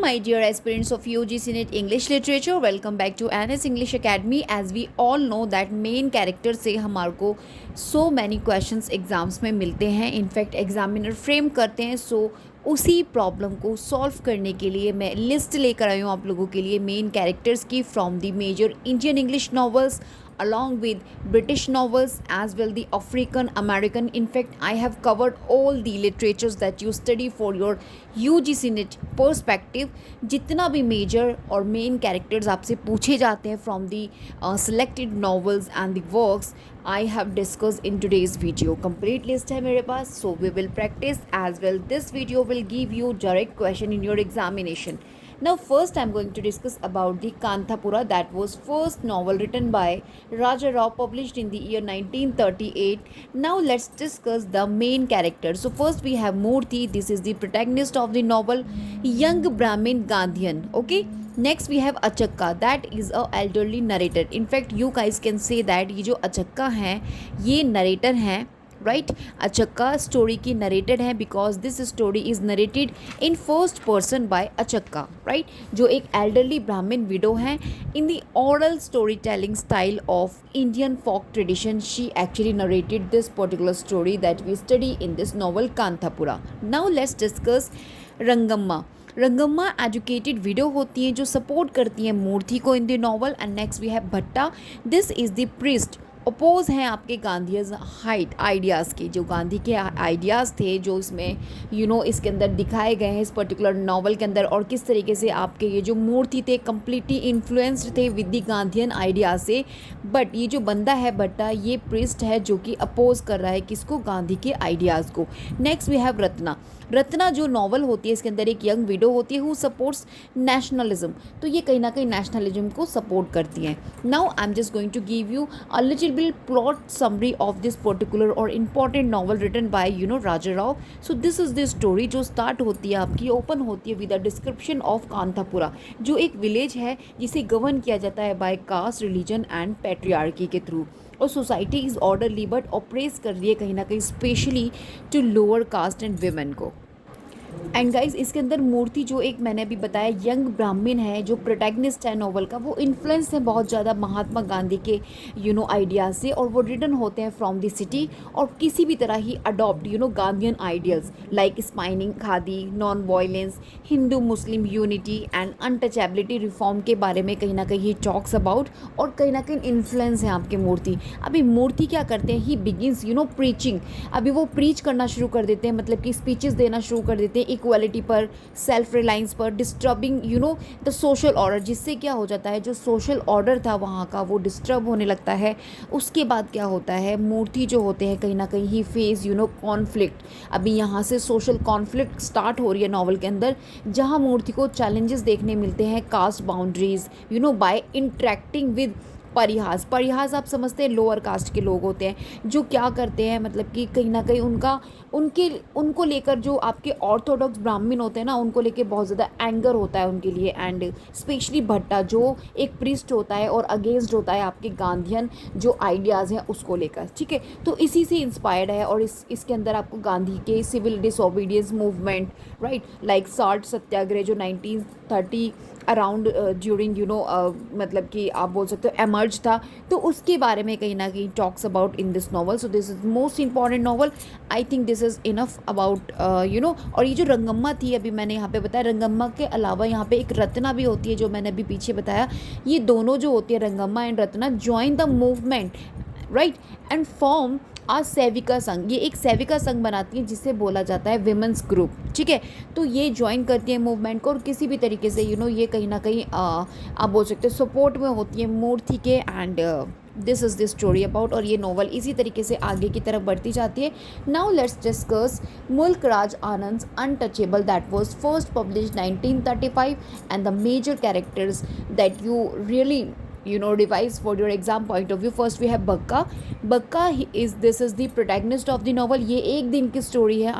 my dear aspirants of UGC NET English Literature, welcome back to NS English Academy. As we all know that main character से हमारे को so many questions exams में मिलते हैं, in fact examiner frame करते हैं. उसी problem को सॉल्व करने के लिए मैं लिस्ट लेकर आई हूँ आप लोगों के लिए मेन कैरेक्टर्स की from the major Indian English novels along with British novels as well the African American. In fact, I have covered all the literatures that you study for your UGC NET perspective. जितना भी major और main characters आपसे पूछे जाते हैं from the selected novels and the works I have discussed in today's video. Complete list है मेरे पास, so we will practice as well. This video will give you direct question in your examination. Now first I am going to discuss about the Kanthapura, that was first novel written by Raja Rao, published in the year 1938. Now let's discuss the main characters. So first we have Murthy. This is the protagonist of the novel, young Brahmin Gandhian. Okay. Next we have Achakka, that is a elderly narrator. In fact you guys can say that ये जो Achakka हैं ये narrator हैं, right. Achakka story की narrated है because this story is narrated in first person by Achakka, right, जो एक elderly Brahmin widow हैं. In the oral story telling style of Indian folk tradition she actually narrated this particular story that we study in this novel Kanthapura. Now let's discuss Rangamma. Rangamma educated widow होती हैं जो support करती हैं मूर्ति को in the novel. And next we have Bhatta. This is the priest, oppose हैं आपके Gandhi's height ideas के, जो गांधी के आइडियाज़ थे जो इसमें इसके अंदर दिखाए गए हैं इस पर्टिकुलर नॉवल के अंदर, और किस तरीके से आपके ये जो मूर्ति थे कम्प्लीटली इन्फ्लुएंस्ड थे विद दी गांधीयन आइडियाज़ से. बट ये जो बंदा है भट्टा, ये प्रिस्ट है जो कि अपोज कर रहा है किसको, गांधी के आइडियाज़ को. Next we have Ratna. Ratna जो नॉवल होती है इसके अंदर एक यंग विडो होती है हु सपोर्ट्स नेशनलिज्म, तो ये कहीं ना कहीं नेशनलिज्म को सपोर्ट करती हैं. Now I am just going to give you a little bit plot summary of this particular और important novel written by Raja Rao. So this is the story जो स्टार्ट होती है आपकी, ओपन होती है with a description of Kanthapura, जो एक village है जिसे गवर्न किया जाता है by caste, religion and patriarchy के थ्रू. और society is orderly but oppress कर रही है कहीं ना कहीं specially to lower caste and women को. एंड गाइज इसके अंदर मूर्ति जो एक मैंने अभी बताया यंग ब्राह्मण है जो प्रोटैगनिस्ट है नॉवल का, वो इन्फ्लुएंस है बहुत ज़्यादा महात्मा गांधी के आइडियाज़ से, और वो रिटन होते हैं फ्रॉम द सिटी और किसी भी तरह ही adopt Gandhian ideals like spinning, khadi, non violence, Hindu Muslim unity and untouchability reform के बारे में कहीं ना कहीं टॉक्स अबाउट, और कहीं ना कहीं इन्फ्लुएंस है आपके मूर्ति. अभी मूर्ति क्या करते हैं, ही बिगिंस प्रीचिंग. अभी वो प्रीच करना शुरू कर देते हैं, मतलब कि स्पीचेस देना शुरू कर देते हैं इक्वालिटी पर, सेल्फ रिलायंस पर, डिस्टर्बिंग द सोशल ऑर्डर, जिससे क्या हो जाता है जो सोशल ऑर्डर था वहाँ का वो डिस्टर्ब होने लगता है. उसके बाद क्या होता है, मूर्ति जो होते हैं कहीं ना कहीं ही फेस कॉन्फ्लिक्ट. अभी यहाँ से सोशल कॉन्फ्लिक्ट स्टार्ट हो रही है नॉवल के अंदर, जहाँ मूर्ति को चैलेंजेस देखने मिलते हैं caste boundaries by interacting with pariahs. Pariahs आप समझते हैं लोअर कास्ट के लोग होते हैं जो क्या करते हैं, मतलब कि कहीं ना कहीं उनको लेकर जो आपके ऑर्थोडॉक्स ब्राह्मण होते हैं ना, उनको लेकर बहुत ज़्यादा एंगर होता है उनके लिए. एंड स्पेशली भट्टा जो एक प्रिस्ट होता है और अगेंस्ट होता है आपके गांधीयन जो आइडियाज़ हैं उसको लेकर, ठीक है. तो इसी से इंस्पायर्ड है, और इसके अंदर आपको गांधी के civil disobedience movement, right, like salt satyagraha जो 1930 अराउंड ड्यूरिंग मतलब कि आप बोल सकते हो एमर्ज था, तो उसके बारे में कहीं ना कहीं talks about in this novel. So this is most important novel. I think this is enough about और ये जो रंगम्मा थी अभी मैंने यहाँ पे बताया, रंगम्मा के अलावा यहाँ पे एक रत्ना भी होती है जो मैंने अभी पीछे बताया. ये दोनों जो होती है Rangamma and Ratna join the movement, right, and form आज सेविका संघ. ये एक सेविका संघ बनाती है जिसे बोला जाता है विमेंस ग्रुप, ठीक है. तो ये ज्वाइन करती है मूवमेंट को, और किसी भी तरीके से ये कहीं ना कहीं आप बोल सकते हो सपोर्ट में होती है मूर्ति के. And this is the story about, और ये नॉवल इसी तरीके से आगे की तरफ बढ़ती जाती है. Now let's discuss Mulk Raj Anand untouchable, that was first published 1935, and the major characters that you really revise for your exam point of view. First we have Bakka this is the protagonist of the novel. ये एक दिन की story है.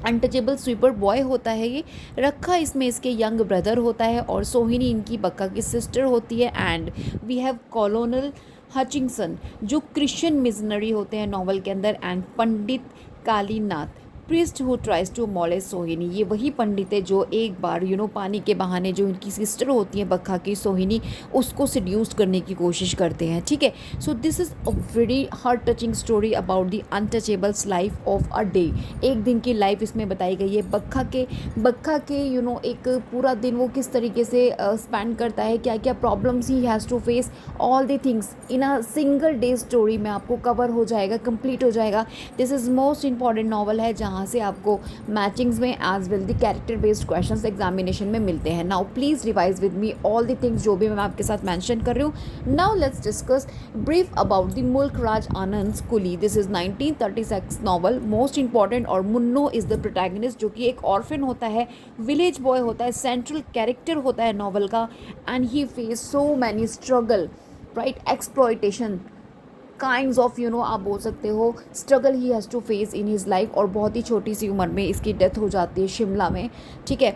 Untouchable sweeper boy होता है ये. रखा इसमें इसके यंग ब्रदर होता है, और सोहिनी इनकी बक्का की सिस्टर होती है. And we have colonel Hutchinson जो क्रिश्चियन मिशनरी होते हैं नॉवल के अंदर, and Pandit Kalinath priest who tries to molest Sohini, ये वही पंडित है जो एक बार पानी के बहाने जो इनकी सिस्टर होती है बक्खा की सोहिनी, उसको सिड्यूस करने की कोशिश करते हैं, ठीक है। सो this is a very heart touching story about the untouchables life of a day. एक दिन की लाइफ इसमें बताई गई है बक्खा के एक पूरा दिन वो किस तरीके से स्पेंड करता है, क्या क्या problems he has to face, all the things in a single day story में आपको कवर हो जाएगा, कंप्लीट हो जाएगा। This is most important novel है जहाँ से आपको मैचिंग्स में as well the character based questions examination में मिलते हैं। Now please revise with me all the things जो भी मैं आपके साथ मेंशन कर रही हूँ। Now let's discuss brief about the मुल्क Raj Anand Coolie. This is 1936 novel, most important, और मुन्नो इज़ द प्रोटैगनिस्ट जो कि एक ऑर्फन होता है, विलेज बॉय होता है, सेंट्रल कैरेक्टर होता है नॉवल का, and he face so many struggle, right, exploitation kinds of आप बोल सकते हो struggle he has to face in his life, और बहुत ही छोटी सी उम्र में इसकी डेथ हो जाती है शिमला में, ठीक है,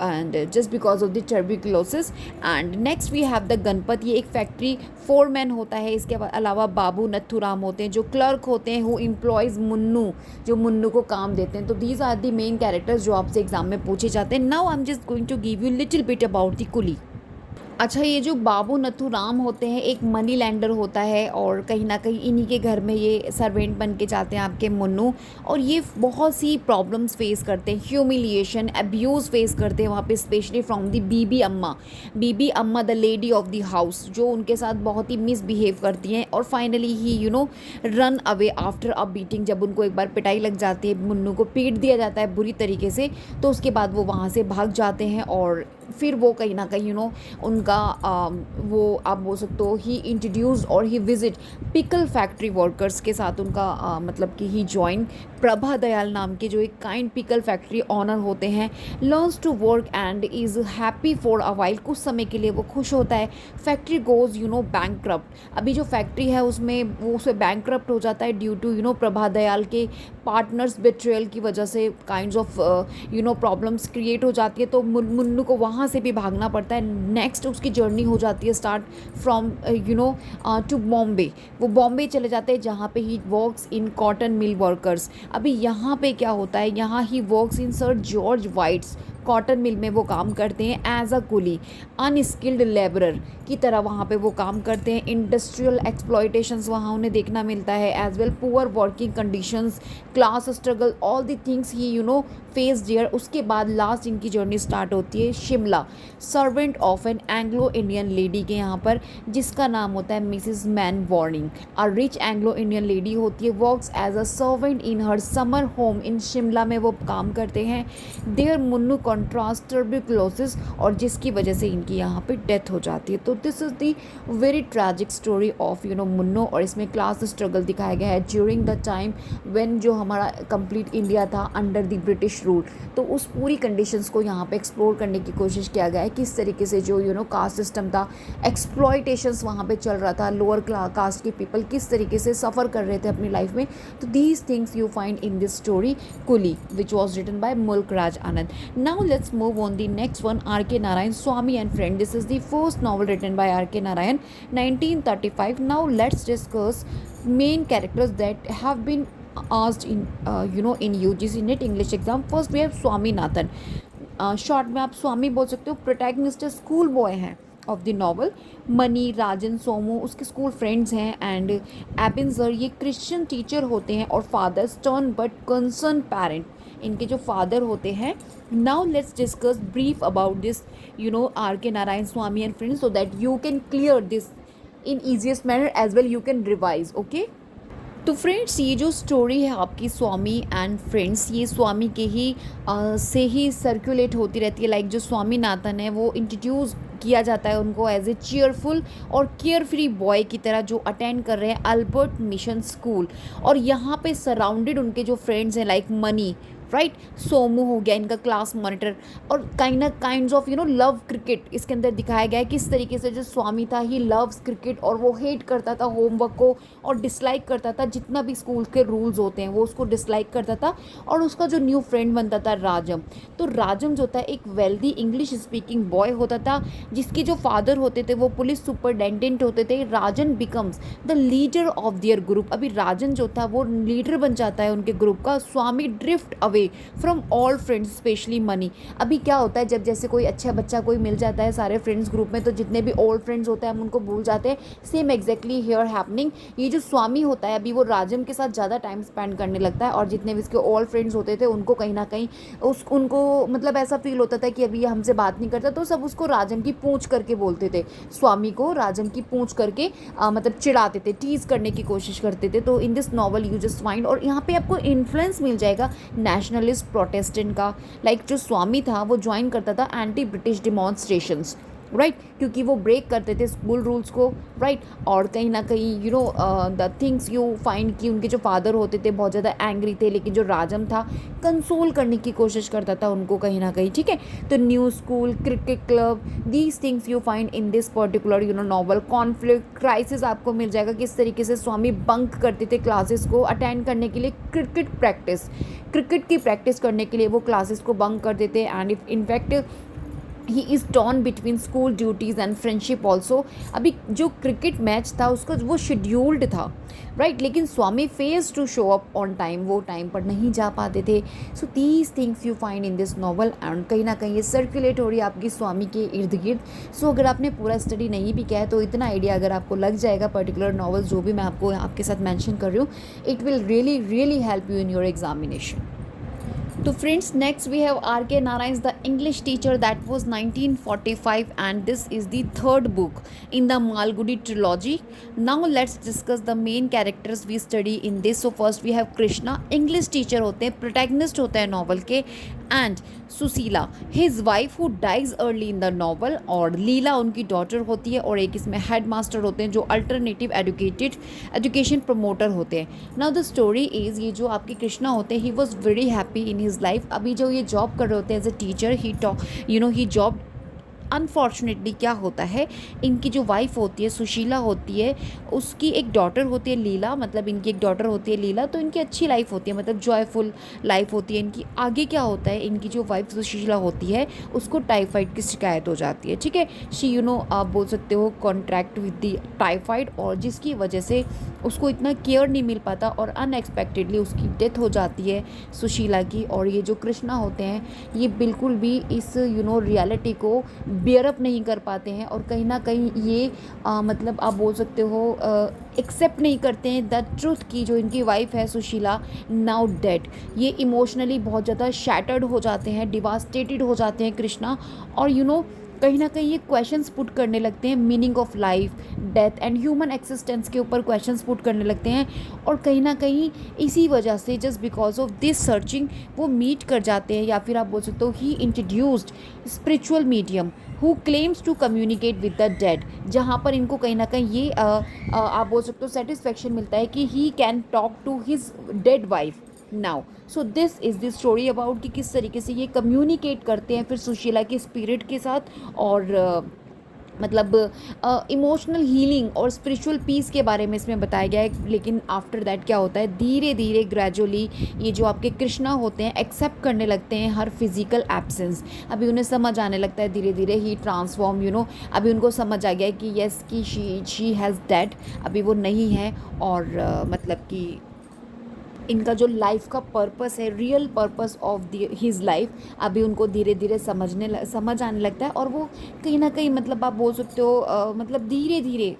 and just because of the tuberculosis. And next we have the Ganpat, ये एक फैक्ट्री फोरमैन होता है। इसके अलावा बाबू नथुराम होते हैं जो क्लर्क होते हैं, हु एम्प्लॉयज़ मुन्नू, जो मुन्नू को काम देते हैं। तो these are the main characters जो आपसे एग्जाम में पूछे जाते हैं। Now I am just going to give you little bit about the Coolie. अच्छा, ये जो बाबू नथुराम होते हैं एक मनी लैंडर होता है, और कहीं ना कहीं इन्हीं के घर में ये सर्वेंट बन के जाते हैं आपके मुन्नू, और ये बहुत सी प्रॉब्लम्स फेस करते हैं, ह्यूमिलिएशन, अब्यूज़ फेस करते हैं वहाँ पे, स्पेशली फ्रॉम दी बीबी अम्मा the lady of the house, जो उनके साथ बहुत ही मिसबिहेव करती हैं, और finally he run away after a beating. जब उनको एक बार पिटाई लग जाती है, मुन्नू को पीट दिया जाता है बुरी तरीके से, तो उसके बाद वो वहाँ से भाग जाते हैं, और फिर वो कहीं ना कहीं उनका वो आप बोल सकते हो ही इंट्रोड्यूस और ही विजिट पिकल फैक्ट्री वर्कर्स के साथ उनका मतलब कि ही ज्वाइन प्रभा दयाल नाम के जो एक काइंड पिकल फैक्ट्री ऑनर होते हैं, learns to work and is happy for a while, कुछ समय के लिए वो खुश होता है। फैक्ट्री गोज बैंकक्रप्ट, अभी जो फैक्ट्री है उसमें वो उसमें बैंकक्रप्ट हो जाता है ड्यू टू प्रभा दयाल के पार्टनर्स बिट्रेयल की वजह से काइंड्स ऑफ प्रॉब्लम्स क्रिएट हो जाती है, तो मुन्नू को वहाँ से भी भागना पड़ता है। नेक्स्ट उसकी जर्नी हो जाती है स्टार्ट फ्रॉम टू बॉम्बे, वो बॉम्बे चले जाते हैं जहाँ पे he works in cotton mill workers. अभी यहाँ पे क्या होता है, यहाँ he works in sir George White's cotton mill में वो काम करते हैं as a coolie, unskilled labourer की तरह वहाँ पे वो काम करते हैं। इंडस्ट्रियल एक्सप्लॉयटेशंस वहाँ उन्हें देखना मिलता है, as well poor working conditions, class struggle, all the things he face there. उसके बाद लास्ट इनकी जर्नी स्टार्ट होती है Shimla, servant of an Anglo Indian lady के यहाँ पर, जिसका नाम होता है Mrs Mainwaring. A rich Anglo Indian lady होती है, works as a servant in her summer home in Shimla में वो काम करते हैं। देयर मुन्नू कॉन्ट्रास्ट टर्बिकुलोसिस, और जिसकी वजह से इनकी यहाँ पे डेथ हो जाती है। तो this is the very tragic story of Munro, और इसमें क्लास स्ट्रगल दिखाया गया है ड्यूरिंग द टाइम व्हेन जो हमारा कंप्लीट इंडिया था अंडर द ब्रिटिश रूल। तो उस पूरी कंडीशंस को यहाँ पे एक्सप्लोर करने की कोशिश किया गया है, किस तरीके से जो कास्ट सिस्टम था, एक्सप्लॉयटेशंस वहाँ पे चल रहा था, लोअर कास्ट के पीपल किस तरीके से सफ़र कर रहे थे अपनी लाइफ में। तो these things you find in this story Coolie, which was written by Mulk Raj Anand. Now let's move on the next one, R.K. Narayan, Swami and Friend. This is the first novel written by R.K. Narayan, 1935. Now let's discuss main characters that have been asked in in UGC NET English exam. First we have Swaminathan. Short में आप स्वामी बोल सकते हो। Protagonist school boy हैं of the novel. Mani, Rajan, Somu उसके school friends हैं, and Ebenezar ये Christian teacher होते हैं, और father stern but concern parent, इनके जो फादर होते हैं। Now let's discuss brief about this R.K. Narayan Swami and friends, so that you can clear this in easiest manner, as well you can revise, okay. तो friends, ये जो story है आपकी स्वामी and friends, ये स्वामी के ही से ही सर्कुलेट होती रहती है। लाइक जो स्वामीनाथन है वो इंट्रोड्यूस किया जाता है उनको एज ए चीयरफुल और केयर फ्री बॉय की तरह, जो अटेंड कर रहे हैं अल्बर्ट मिशन स्कूल, और यहाँ पे सराउंडेड उनके जो फ्रेंड्स हैं लाइक मनी, राइट, सोमू हो गया इनका क्लास मॉनिटर, और काइंड्स ऑफ लव क्रिकेट इसके अंदर दिखाया गया है। किस तरीके से जो स्वामी था ही लव्स क्रिकेट, और वो हेट करता था होमवर्क को, और डिसलाइक करता था जितना भी स्कूल के रूल्स होते हैं वो उसको डिसलाइक करता था। और उसका जो न्यू फ्रेंड बनता था राजम, तो राजम जो था एक वेल्दी इंग्लिश स्पीकिंग बॉय होता था, जिसके जो फादर होते थे वो पुलिस सुपरडेंटेंट होते थे। Rajan becomes the leader of their group, अभी राजन जो था वो लीडर बन जाता है उनके ग्रुप का। Swami drift away away from all friends specially Mani. अभी क्या होता है, जब जैसे कोई अच्छा बच्चा कोई मिल जाता है सारे फ्रेंड्स ग्रुप में, तो जितने भी ओल्ड फ्रेंड्स होते हैं हम उनको भूल जाते हैं। सेम एग्जैक्टली हियर हैपनिंग, ये जो स्वामी होता है अभी वो राजम के साथ ज़्यादा टाइम स्पेंड करने लगता है, और जितने भी इसके ओल्ड फ्रेंड्स होते थे उनको कहीं ना कहीं उनको मतलब ऐसा फील होता था कि अभी ये हमसे बात नहीं करता, तो सब उसको राजम की पूंछ करके बोलते थे। स्वामी को राजम की पूंछ करके मतलब चिढ़ाते थे, टीज करने की कोशिश करते थे। तो इन this novel you just find, और यहाँ पे आपको इन्फ्लुएंस मिल जाएगा नेशनलिस्ट प्रोटेस्टेंट का। लाइक जो स्वामी था वो ज्वाइन करता था एंटी ब्रिटिश डिमॉन्स्ट्रेशंस, राइट, क्योंकि वो ब्रेक करते थे स्कूल रूल्स को, राइट। और कहीं ना कहीं द थिंग्स यू फाइंड कि उनके जो फादर होते थे बहुत ज़्यादा एंग्री थे, लेकिन जो राजम था कंसोल करने की कोशिश करता था उनको कहीं ना कहीं, ठीक है। तो new school, cricket club, these things you find in this particular novel. Conflict, crisis आपको मिल जाएगा, किस तरीके से स्वामी बंक करते थे क्लासेस को अटेंड करने के लिए। क्रिकेट की प्रैक्टिस करने के लिए वो क्लासेस को बंक कर देते, and in fact he is torn between school duties and friendship also. अभी जो क्रिकेट मैच था उसका वो शेड्यूल्ड था, राइट, लेकिन Swami fails to show up on time, वो टाइम पर नहीं जा पाते थे। So these things you find in this novel, and कहीं ना कहीं ये सर्कुलेट हो रही है आपकी स्वामी के इर्द गिर्द। सो अगर आपने पूरा स्टडी नहीं भी किया है तो इतना आइडिया अगर आपको लग जाएगा पर्टिकुलर नॉवल जो भी मैं आपको आपके साथ मैंशन कर रही हूँ, it will really really help you in your examination. तो friends, next we have R.K. Narayan's The English Teacher, that was 1945, and this is the third book in the Malgudi trilogy. Now let's discuss the main characters we study in this. So first we have Krishna, English teacher होते हैं, protagonist होते हैं novel के, and Sushila his wife who dies early in the novel, और लीला उनकी daughter होती है, और एक इसमें हेड मास्टर होते हैं जो अल्टरनेटिव एजुकेशन प्रमोटर होते हैं। नाउ द स्टोरी इज़, ये जो आपके कृष्णा होते हैं, he was very happy in his life. अभी जो ये जॉब कर रहे होते हैं as a teacher, he job unfortunately क्या होता है, इनकी जो वाइफ होती है सुशीला होती है, उसकी एक डॉटर होती है लीला, मतलब इनकी एक डॉटर होती है लीला, तो इनकी अच्छी लाइफ होती है, मतलब जॉयफुल लाइफ होती है इनकी। आगे क्या होता है, इनकी जो वाइफ सुशीला होती है उसको टाइफाइड की शिकायत हो जाती है, ठीक है। शी आप बोल सकते हो कॉन्ट्रैक्ट विद द टाइफाइड, और जिसकी वजह से उसको इतना केयर नहीं मिल पाता, और अनएक्सपेक्टेडली उसकी डेथ हो जाती है सुशीला की। और ये जो कृष्णा होते हैं ये बिल्कुल भी इस रियलिटी को बियर अप नहीं कर पाते हैं, और कहीं ना कहीं ये मतलब आप बोल सकते हो एक्सेप्ट नहीं करते हैं द ट्रूथ की जो इनकी वाइफ है सुशीला नाउ डेड। ये इमोशनली बहुत ज़्यादा शैटर्ड हो जाते हैं, डिवास्टेटेड हो जाते हैं कृष्णा, और कहीं ना कहीं ये क्वेश्चंस पुट करने लगते हैं meaning of life, death and human existence के ऊपर क्वेश्चंस पुट करने लगते हैं। और कहीं ना कहीं इसी वजह से just because of this searching वो मीट कर जाते हैं, या फिर आप बोल सकते हो he introduced spiritual medium who claims to communicate with the dead, जहाँ पर इनको कहीं ना कहीं ये आप बोल सकते हो सेटिस्फेक्शन मिलता है कि he can talk to his dead wife now. So this is the story about कि किस तरीके से ये कम्युनिकेट करते हैं फिर सुशीला के स्पिरिट के साथ, और मतलब इमोशनल हीलिंग और स्पिरिचुअल पीस के बारे में इसमें बताया गया है। लेकिन आफ्टर दैट क्या होता है, धीरे धीरे ग्रेजुअली ये जो आपके कृष्णा होते हैं एक्सेप्ट करने लगते हैं हर फिजिकल एब्सेंस। अभी उन्हें समझ आने लगता है धीरे धीरे ही ट्रांसफॉर्म अभी उनको समझ आ गया है कि येस कि शी हैज़ डेड, अभी वो नहीं है, और मतलब कि इनका जो लाइफ का पर्पस है, real purpose of his life, अभी उनको धीरे धीरे समझ आने लगता है। और वो कहीं ना कहीं मतलब आप बोल सकते हो मतलब धीरे धीरे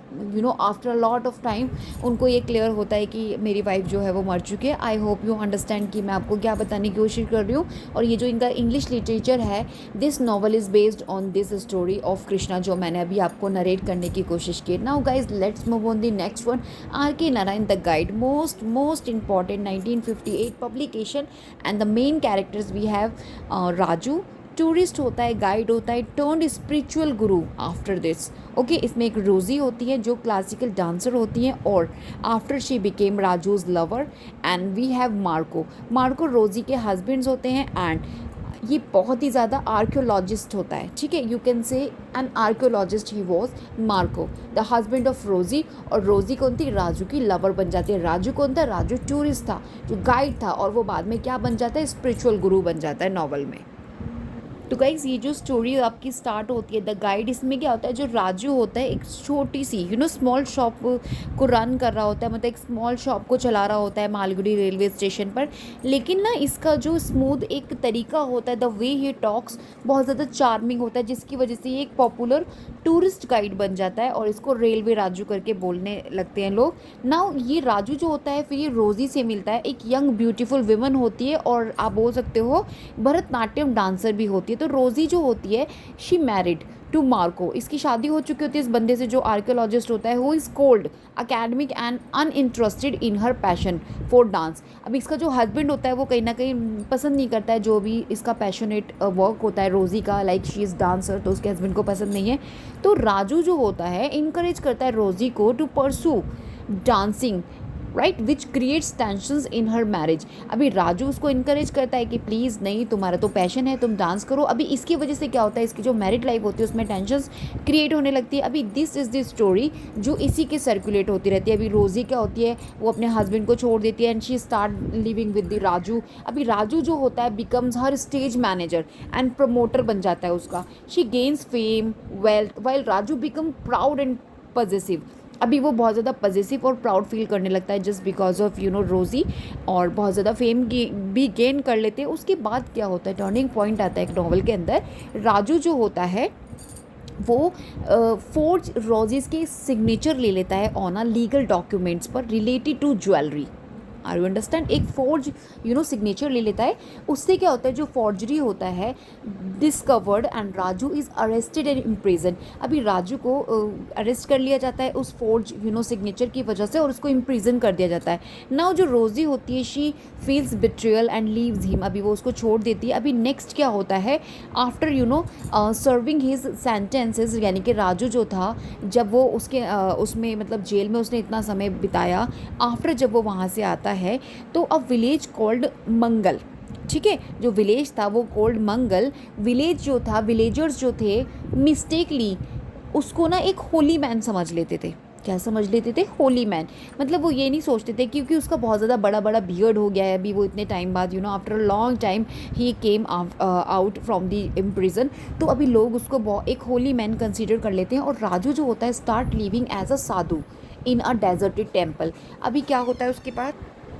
after a lot of time उनको ये क्लियर होता है कि मेरी वाइफ जो है वो मर चुकी है। आई होप यू अंडरस्टैंड कि मैं आपको क्या बताने की कोशिश कर रही हूँ। और ये जो इनका इंग्लिश लिटरेचर है, this novel is based on this story of Krishna जो मैंने अभी आपको नरेट करने की कोशिश की। Now guys let's move on the next one, R.K. Narayan the guide, most important 1958 publication, and the main characters we have Raju, tourist होता है, गाइड होता है, turned spiritual guru after this. Okay, इसमें एक रोज़ी होती है जो क्लासिकल डांसर होती हैं, और after she became Raju's lover. And we have Marco Rosie के हस्बैंड्स होते हैं, एंड ये बहुत ही ज़्यादा आर्कियोलॉजिस्ट होता है, ठीक है। यू कैन से an archaeologist he was Marco, the husband of रोज़ी। और रोज़ी कौन थी, राजू की लवर बन जाती है। राजू कौन था, राजू टूरिस्ट था जो गाइड था, और वो बाद में क्या बन जाता है, स्पिरिचुअल गुरु बन जाता है नॉवल में। तो गाइज़ ये जो स्टोरी आपकी स्टार्ट होती है द गाइड, इसमें क्या होता है, जो राजू होता है एक छोटी सी स्मॉल शॉप को रन कर रहा होता है, मतलब एक स्मॉल शॉप को चला रहा होता है मालगुडी रेलवे स्टेशन पर। लेकिन ना इसका जो स्मूथ एक तरीका होता है, द वे ही टॉक्स, बहुत ज़्यादा चार्मिंग होता है, जिसकी वजह से ये एक पॉपुलर टूरिस्ट गाइड बन जाता है और इसको रेलवे राजू करके बोलने लगते हैं लोग। नाउ ये राजू जो होता है फिर ये रोज़ी से मिलता है, एक यंग ब्यूटीफुल विमन होती है और आप बोल सकते हो भरतनाट्यम डांसर भी होती है। तो रोज़ी जो होती है शी मैरिड टू मार्को, इसकी शादी हो चुकी होती है इस बंदे से जो आर्कियोलॉजिस्ट होता है, who is cold academic and uninterested in her passion for dance. अब इसका जो हस्बैंड होता है वो कहीं ना कहीं पसंद नहीं करता है जो भी इसका पैशनेट वर्क होता है रोज़ी का, लाइक शी इज़ डांसर, तो उसके हस्बैंड को पसंद नहीं है। तो राजू जो होता है इनकरेज करता है रोज़ी को to pursue dancing, right, which creates tensions in her marriage. अभी राजू उसको इनकरेज करता है कि प्लीज़ नहीं, तुम्हारा तो पैशन है, तुम डांस करो। अभी इसकी वजह से क्या होता है, इसकी जो मैरिड लाइफ होती है उसमें टेंशंस क्रिएट होने लगती है। अभी दिस इज़ द स्टोरी जो इसी के सर्कुलेट होती रहती है। अभी रोज़ी क्या होती है, वो अपने हस्बैंड को छोड़ देती है and she start living with the Raju. अभी राजू जो होता है becomes her stage manager and promoter बन जाता है उसका। She gains fame wealth while Raju become proud and positive. अभी वो बहुत ज़्यादा पॉजिटिव और प्राउड फील करने लगता है जस्ट बिकॉज ऑफ रोज़ी, और बहुत ज़्यादा फेम भी गेन कर लेते हैं। उसके बाद क्या होता है, टर्निंग पॉइंट आता है एक नॉवल के अंदर। राजू जो होता है वो फोर्ज रोजेस के सिग्नेचर ले लेता है ऑन अ लीगल डॉक्यूमेंट्स पर related to jewellery. Are you understand, एक फोर्ज सिग्नेचर ले लेता है। उससे क्या होता है, जो फॉर्जरी होता है discovered and Raju is arrested and imprison. अभी राजू को अरेस्ट कर लिया जाता है उस फोर्ज सिग्नेचर की वजह से और उसको इम्प्रिजन कर दिया जाता है। नाउ जो रोज़ी होती है she feels betrayal and leaves him, अभी वो उसको छोड़ देती है। अभी नेक्स्ट क्या होता है, आफ्टर सर्विंग हिज सेंटेंसेस, यानी कि राजू जो था जब वो उसके उसमें मतलब जेल में उसने इतना समय बिताया, आफ्टर जब वो वहाँ से आता है तो अ विलेज कॉल्ड मंगल, ठीक है, जो विलेज था वो कॉल्ड मंगल। विलेज जो था, विलेजर्स जो थे मिस्टेकली उसको ना एक होली मैन समझ लेते थे। क्या समझ लेते थे, होली मैन। मतलब वो ये नहीं सोचते थे क्योंकि उसका बहुत ज़्यादा बड़ा बड़ा बियर्ड हो गया है अभी, वो इतने टाइम बाद after a long time he came out from the imprison. तो अभी लोग उसको एक होली मैन कंसिडर कर लेते हैं। और राजू जो होता है start living as a sadhu in a deserted temple. अभी क्या होता है उसके बाद,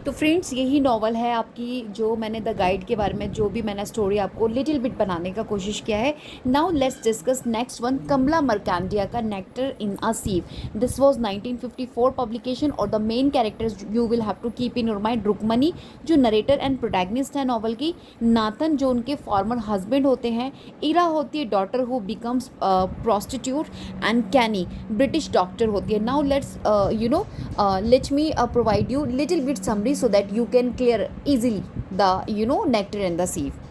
तो फ्रेंड्स यही नॉवल है आपकी, जो मैंने द गाइड के बारे में जो भी मैंने स्टोरी आपको लिटिल बिट बनाने का कोशिश किया है। Now let's discuss next one, Kamala Markandaya का nectar in a sieve. This was 1954 publication और the main characters you will have to keep in your mind, Rukmani जो नरेटर एंड प्रोटैगनिस्ट है नॉवल की, नाथन जो उनके फॉर्मर हस्बैंड होते हैं, इरा होती है daughter who becomes prostitute, and Kenny British doctor होती है। Now let's let me provide you little bit summary so that you can clear easily the nectar and the sieve।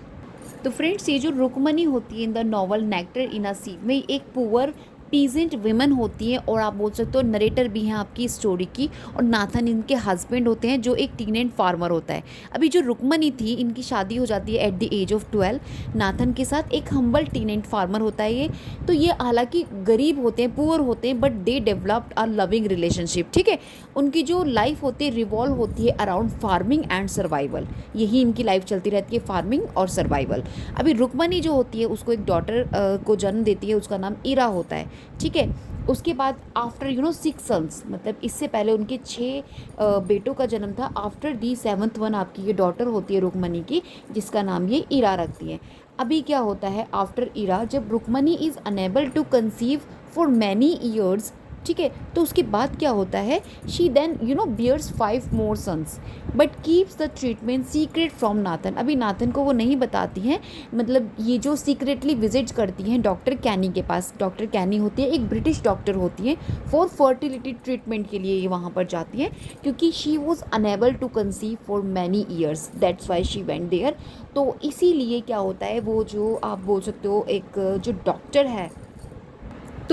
तो फ्रेंड्स ये जो रुक्मणी होती है in the novel nectar in a सीव में एक poor peasant women होती है और आप बोल सकते हो नरेटर भी हैं आपकी स्टोरी की, और नाथन इनके हस्बैंड होते हैं जो एक टीनेज फार्मर होता है। अभी जो रुक्मणी थी इनकी शादी हो जाती है at the age of 12 Nathan के साथ, एक हम्बल टीनेज फार्मर होता है ये। तो ये हालांकि गरीब होते हैं, पुअर होते हैं, but they developed a loving relationship, ठीक है। उनकी जो लाइफ होती है रिवॉल्व होती है अराउंड फार्मिंग एंड सर्वाइवल, यही इनकी लाइफ चलती रहती है, फार्मिंग और सर्वाइवल। अभी रुक्मणी जो होती है उसको एक डॉटर को जन्म देती है, उसका नाम इरा होता है, ठीक है। उसके बाद आफ्टर 6 सन्स, मतलब इससे पहले उनके 6 बेटों का जन्म था। आफ्टर दी 7th वन आपकी ये डॉटर होती है रुक्मणी की, जिसका नाम ये इरा रखती है। अभी क्या होता है आफ्टर इरा, जब Rukmani is unable to conceive for many years, ठीक है, तो उसके बाद क्या होता है, she then bears 5 more sons but keeps the treatment secret from Nathan. अभी नाथन को वो नहीं बताती हैं, मतलब ये जो सीक्रेटली विजिट करती हैं डॉक्टर कैनी के पास। डॉक्टर कैनी होती है एक ब्रिटिश डॉक्टर होती है, फॉर फर्टिलिटी ट्रीटमेंट के लिए ये वहाँ पर जाती हैं, क्योंकि she was unable to conceive for many years, that's why she went there. तो इसीलिए क्या होता है, वो जो आप बोल सकते हो एक जो डॉक्टर है,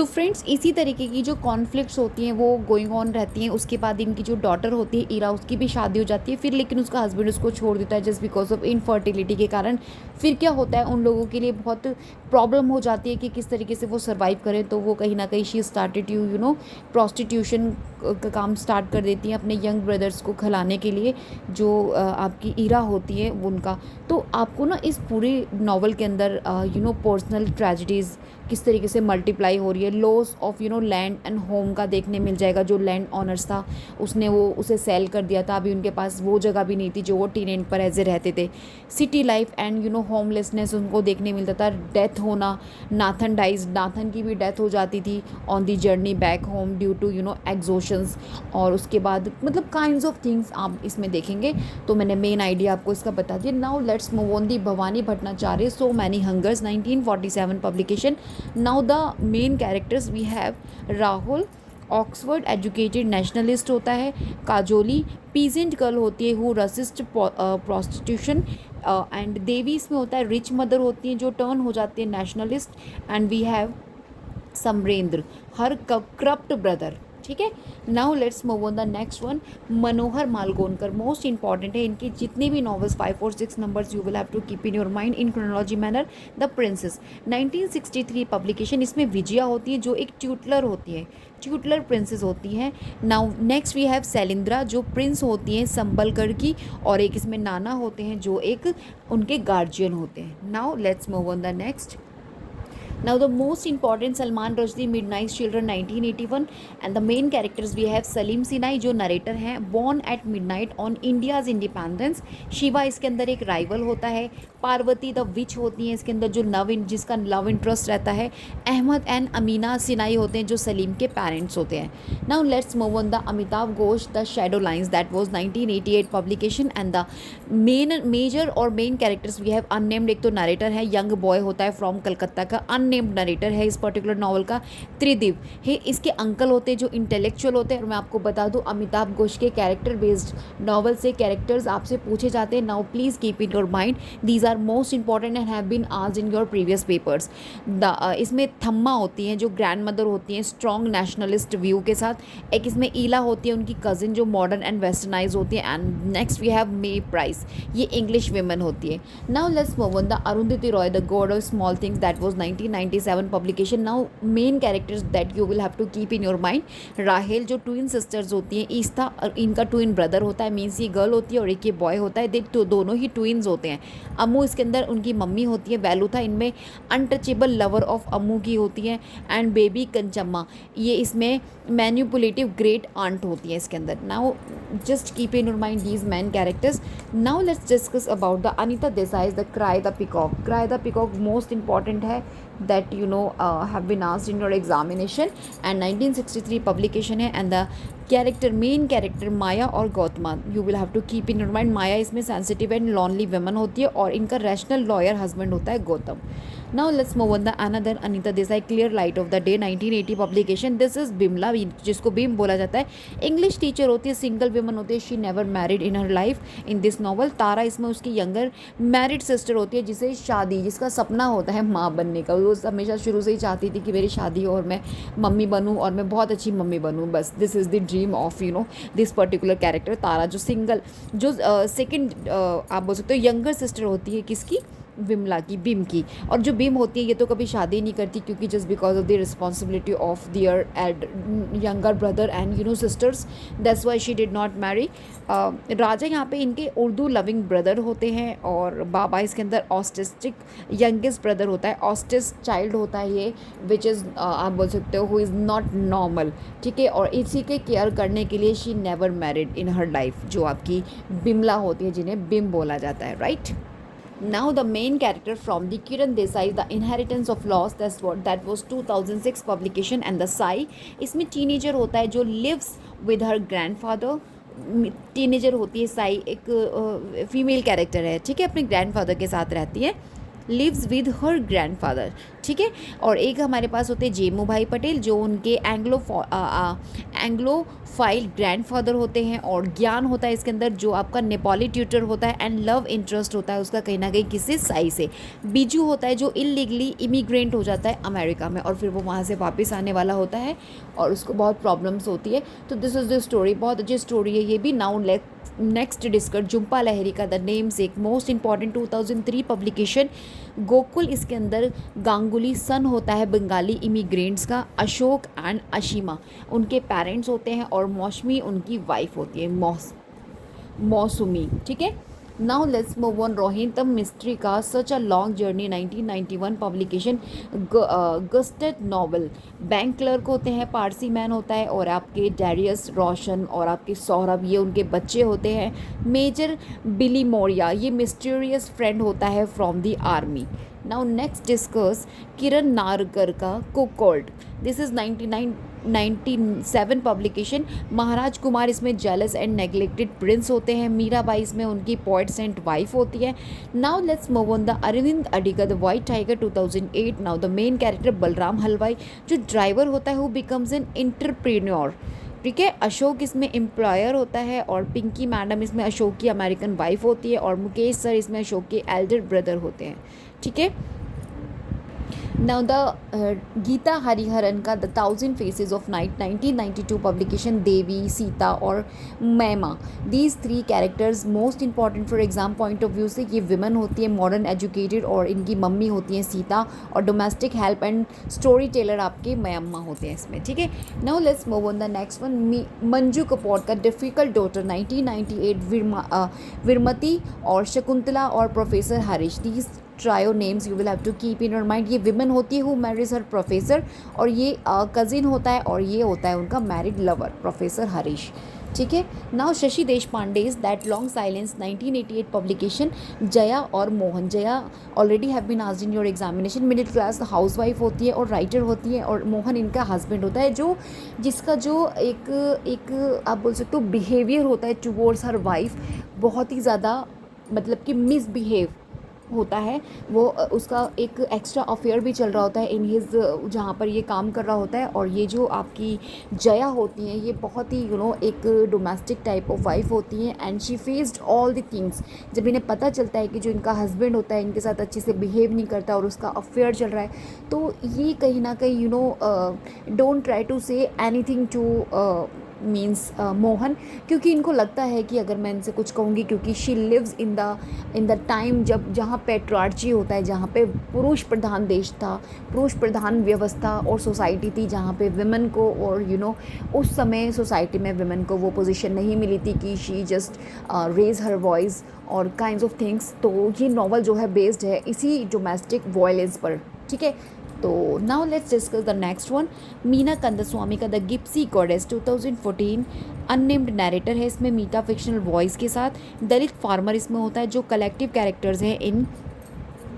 तो फ्रेंड्स इसी तरीके की जो कॉन्फ्लिक्ट्स होती हैं वो गोइंग ऑन रहती हैं। उसके बाद इनकी जो डॉटर होती है ईरा, उसकी भी शादी हो जाती है फिर, लेकिन उसका हस्बैंड उसको छोड़ देता है जस्ट बिकॉज ऑफ इनफर्टिलिटी के कारण। फिर क्या होता है, उन लोगों के लिए बहुत प्रॉब्लम हो जाती है कि किस तरीके से वो सर्वाइव करें। तो वो कहीं ना कहीं she started you know prostitution का काम स्टार्ट कर देती हैं अपने यंग ब्रदर्स को खिलाने के लिए, जो आपकी ईरा होती है उनका। तो आपको ना इस पूरे नॉवल के अंदर पर्सनल ट्रेजिडीज़ किस तरीके से मल्टीप्लाई हो रही है, loss of land and home का देखने मिल जाएगा। जो लैंड ऑनर्स था उसने वो उसे सेल कर दिया था, अभी उनके पास वो जगह भी नहीं थी जो वो टीनेंट पर ऐसे रहते थे। सिटी लाइफ एंड होमलेसनेस उनको देखने मिलता था। डेथ होना, नाथन डाइज, नाथन की भी डेथ हो जाती थी on the journey back home due to exhaustions. और उसके बाद मतलब काइंड्स ऑफ थिंग्स आप इसमें देखेंगे। तो मैंने मेन आइडिया आपको इसका बता दिया। Now let's move on the Bhabani Bhattacharya so many hungers 1947 publication. Now the main characters we have Rahul, Oxford educated nationalist होता है। काजोली पीजेंट गर्ल होती है who resist prostitution. And Devi इसमें होता है रिच मदर होती है जो टर्न हो जाती है nationalist. And we have Samarendra, her corrupt brother. ठीक है, now let's move on the next one. Manohar Malgonkar most important है। इनकी जितने भी नॉवेल्स 5 और 6 numbers you will have to keep in your mind in chronology manner. The princes 1963 publication. इसमें विजया होती है जो एक ट्यूटलर होती है, ट्यूटलर प्रिंसेस होती हैं। नाउ नेक्स्ट वी हैव शैलिंद्रा जो प्रिंस होती हैं संबलगढ़ की, और एक इसमें नाना होते हैं जो एक उनके गार्जियन होते हैं। Now let's move on the next. Now the most important Salman Rushdie Midnight Children 1981 and the main characters we have Salim Sinai जो नरेटर हैं, Born at Midnight on India's Independence। Shiva इसके अंदर एक राइवल होता है। Parvati the which होती हैं इसके अंदर जो जिसका लव इंटरेस्ट रहता है। अहमद एंड अमीना सिनाई होते हैं जो सलीम के पेरेंट्स होते हैं। Now let's move on the Amitav Ghosh the shadow lines that was 1988 publication. And the major और main characters we have unnamed. एक तो नरेटर है, यंग बॉय होता है फ्रॉम कलकत्ता का, अननेम्ड नरेटर है इस पर्टिकुलर नॉवल का। त्रिदिव है इसके अंकल होते हैं जो इंटेलेक्चुअल होते हैं। और मैं आपको बता दूं अमिताभ घोष के कैरेक्टर बेस्ड नॉवल से कैरेक्टर्स आपसे पूछे जाते हैं। Now please keep in your mind these are most important and have been asked in your previous papers. इसमें थम्मा होती हैं जो ग्रैंड मदर होती हैं स्ट्रॉन्ग नेशनलिस्ट व्यू के साथ। एक इसमें ईला होती है उनकी कजिन जो मॉडर्न एंड वेस्टर्नाइज होती है। And next we have May Price, ये इंग्लिश विमेन होती है। Now let's move on the Arundhati Roy the God of small things that was 1997 publication. Now main characters that you will have to keep in your mind. Rahel जो twin sisters होती हैं, ईस्ता और इनका twin brother होता है, means ये गर्ल होती है और एक ये बॉय होता है। दे तो दोनों ही ट्विन्स होते हैं। अम्मू इसके अंदर उनकी मम्मी होती है। वैलूथा इनमें अनटचेबल लवर ऑफ अम्मू की होती है। एंड बेबी कंचम्मा ये इसमें मैनिपुलेटिव ग्रेट आंट होती है इसके अंदर। Now just keep in your mind these man characters. Now let's discuss about the Anita Desai the cry the peacock. Cry the peacock most important है that have been asked in your examination and 1963 publication है। and the main character माया और Gautama you will have to keep in your mind। माया इसमें sensitive and lonely women होती है और इनका rational lawyer husband होता है Gautam. now let's move on the another Anita Desai clear light of the day 1980 publication। this is Bimla जिसको भीम बोला जाता है। इंग्लिश टीचर होती है, सिंगल women होती है। she never married in her life in this novel। तारा इसमें उसकी यंगर मैरिड सिस्टर होती है जिसे शादी, जिसका सपना होता है माँ बनने का। वो हमेशा शुरू से ही चाहती थी कि मेरी शादी हो और मैं मम्मी बनूं और मैं बहुत अच्छी मम्मी बनूं। बस this is the dream of this particular character Tara जो सिंगल जो सेकंड आप बोल सकते हो यंगर सिस्टर होती है किसकी, विमला की, बिम की। और जो बिम होती है ये तो कभी शादी नहीं करती क्योंकि just because of the responsibility of their younger brother and sisters, that's why she did not marry. Raja यहाँ पे इनके उर्दू लविंग ब्रदर होते हैं और बाबा इसके अंदर ऑस्टिस्टिक यंगेस्ट ब्रदर होता है, ऑस्टिस्ट चाइल्ड होता है ये, विच इज़ आप बोल सकते हो हु इज़ नॉट नॉर्मल। ठीक है, और इसी के केयर करने के लिए she never married in her life, जो आपकी बिमला होती है जिन्हें बिम बोला जाता है, right. Now the main character from the Kiran Desai The Inheritance of Loss, that was 2006 publication। and the Sai इसमें टीनेजर होता है जो lives with her grandfather। Teenager होती है साई, एक फीमेल कैरेक्टर है, ठीक है, अपने ग्रैंडफादर के साथ रहती है। लिव्स विद हर ग्रैंडफादर, ठीक है। और एक हमारे पास होते हैं जेमू भाई पटेल जो उनके एंग्लोफाइल ग्रैंडफादर होते हैं, और ज्ञान होता है इसके अंदर जो आपका नेपाली ट्यूटर होता है, एंड लव इंटरेस्ट होता है उसका कहीं ना कहीं किसी साई से। बीजू होता है जो इलीगली इमिग्रेंट हो जाता है अमेरिका में और फिर वो वहाँ से वापस आने वाला होता है और उसको बहुत प्रॉब्लम्स होती है। तो दिस इज़ द स्टोरी, बहुत अच्छी स्टोरी है ये भी। नाउ नेक्स्ट डिस्कस झुम्पा लहरी का द नेम्स, एक मोस्ट इंपॉर्टेंट 2003 पब्लिकेशन। गोकुल इसके अंदर गांगुली सन होता है बंगाली इमिग्रेंट्स का, अशोक एंड अशीमा उनके पेरेंट्स होते हैं, और मौसमी उनकी वाइफ होती है, मौसमी, ठीक है। Now let's move on Rohinton Mistry का such a long journey 1991 publication, Gustad novel. Bank clerk होते हैं, पारसी मैन होता है, और आपके डैरियस रोशन और आपके सौरभ ये उनके बच्चे होते हैं। मेजर बिली मोरिया ये मिस्टीरियस फ्रेंड होता है from the army. Now next discuss Kiran Narkar का cuckold, this is 1997 publication. Maharaj Kumar इसमें जेलस एंड नेग्लेक्टेड प्रिंस होते हैं, मीराबाई इसमें उनकी पोइट सेंट वाइफ होती है। Now let's move on the Aravind Adiga the white tiger 2008। Now the main character Balram Halwai जो ड्राइवर होता है हु बिकम्स एन एंटरप्रेन्योर, ठीक है। अशोक इसमें एम्प्लॉयर होता है, और पिंकी मैडम इसमें अशोक की अमेरिकन वाइफ होती है, और मुकेश सर इसमें अशोक के एल्डर ब्रदर होते हैं, ठीक है। नाउ द गीता हरिहरन का the 1000 faces of night 1992 publication, Devi, Sita और Mayamma, these 3 characters most important for exam point of view से। ये विमेन होती है मॉडर्न एजुकेटेड, और इनकी मम्मी होती हैं सीता, और domestic help and story teller आपके मैम्मा होते हैं इसमें, ठीक है। Now let's move on the next one, Manju Kapur का डिफिकल्ट डॉटर 1998, विरमती और शकुंतला और professor Harish, these trio names you will have to keep in your mind. ये विमेन होती है हु मैरिज हर प्रोफेसर, और ये कज़िन होता है, और ये होता है उनका मैरिड लवर प्रोफेसर हरीश, ठीक है। Now Shashi Deshpande that long silence 1988 publication, Jaya और Mohan. Jaya already have been asked in your examination, middle class housewife होती है और राइटर होती है, और मोहन इनका हस्बैंड होता है जो जिसका जो एक आप बोल सकते हो बिहेवियर होता है टुवर्ड्स हर वाइफ बहुत ही ज़्यादा मतलब कि मिसबिहेव होता है। वो उसका एक एक्स्ट्रा अफेयर भी चल रहा होता है इन हिज जहाँ पर ये काम कर रहा होता है। और ये जो आपकी जया होती हैं ये बहुत ही एक डोमेस्टिक टाइप ऑफ वाइफ होती हैं, and she faced all the things. जब इन्हें पता चलता है कि जो इनका हस्बैंड होता है इनके साथ अच्छे से बिहेव नहीं करता और उसका अफेयर चल रहा है, तो ये कहीं ना कहीं don't try to say anything to means Mohan, क्योंकि इनको लगता है कि अगर मैं इनसे कुछ कहूँगी, क्योंकि she lives in the time जहाँ पेट्रार्ची होता है, जहाँ पे पुरुष प्रधान देश था, पुरुष प्रधान व्यवस्था और सोसाइटी थी, जहाँ पे विमेन को और उस समय सोसाइटी में विमेन को वो पोजीशन नहीं मिली थी कि she just raise her voice और काइंड्स ऑफ थिंग्स। तो ये नावल जो है बेस्ड है इसी डोमेस्टिक वायलेंस पर, ठीक है। तो now let's discuss the next one, Meena Kandaswamy का द गिप्सी गॉडेस 2014, अननेम्ड नैरेटर है इसमें मीटा फिक्शनल वॉइस के साथ। दलित फार्मर इसमें होता है जो कलेक्टिव कैरेक्टर्स हैं इन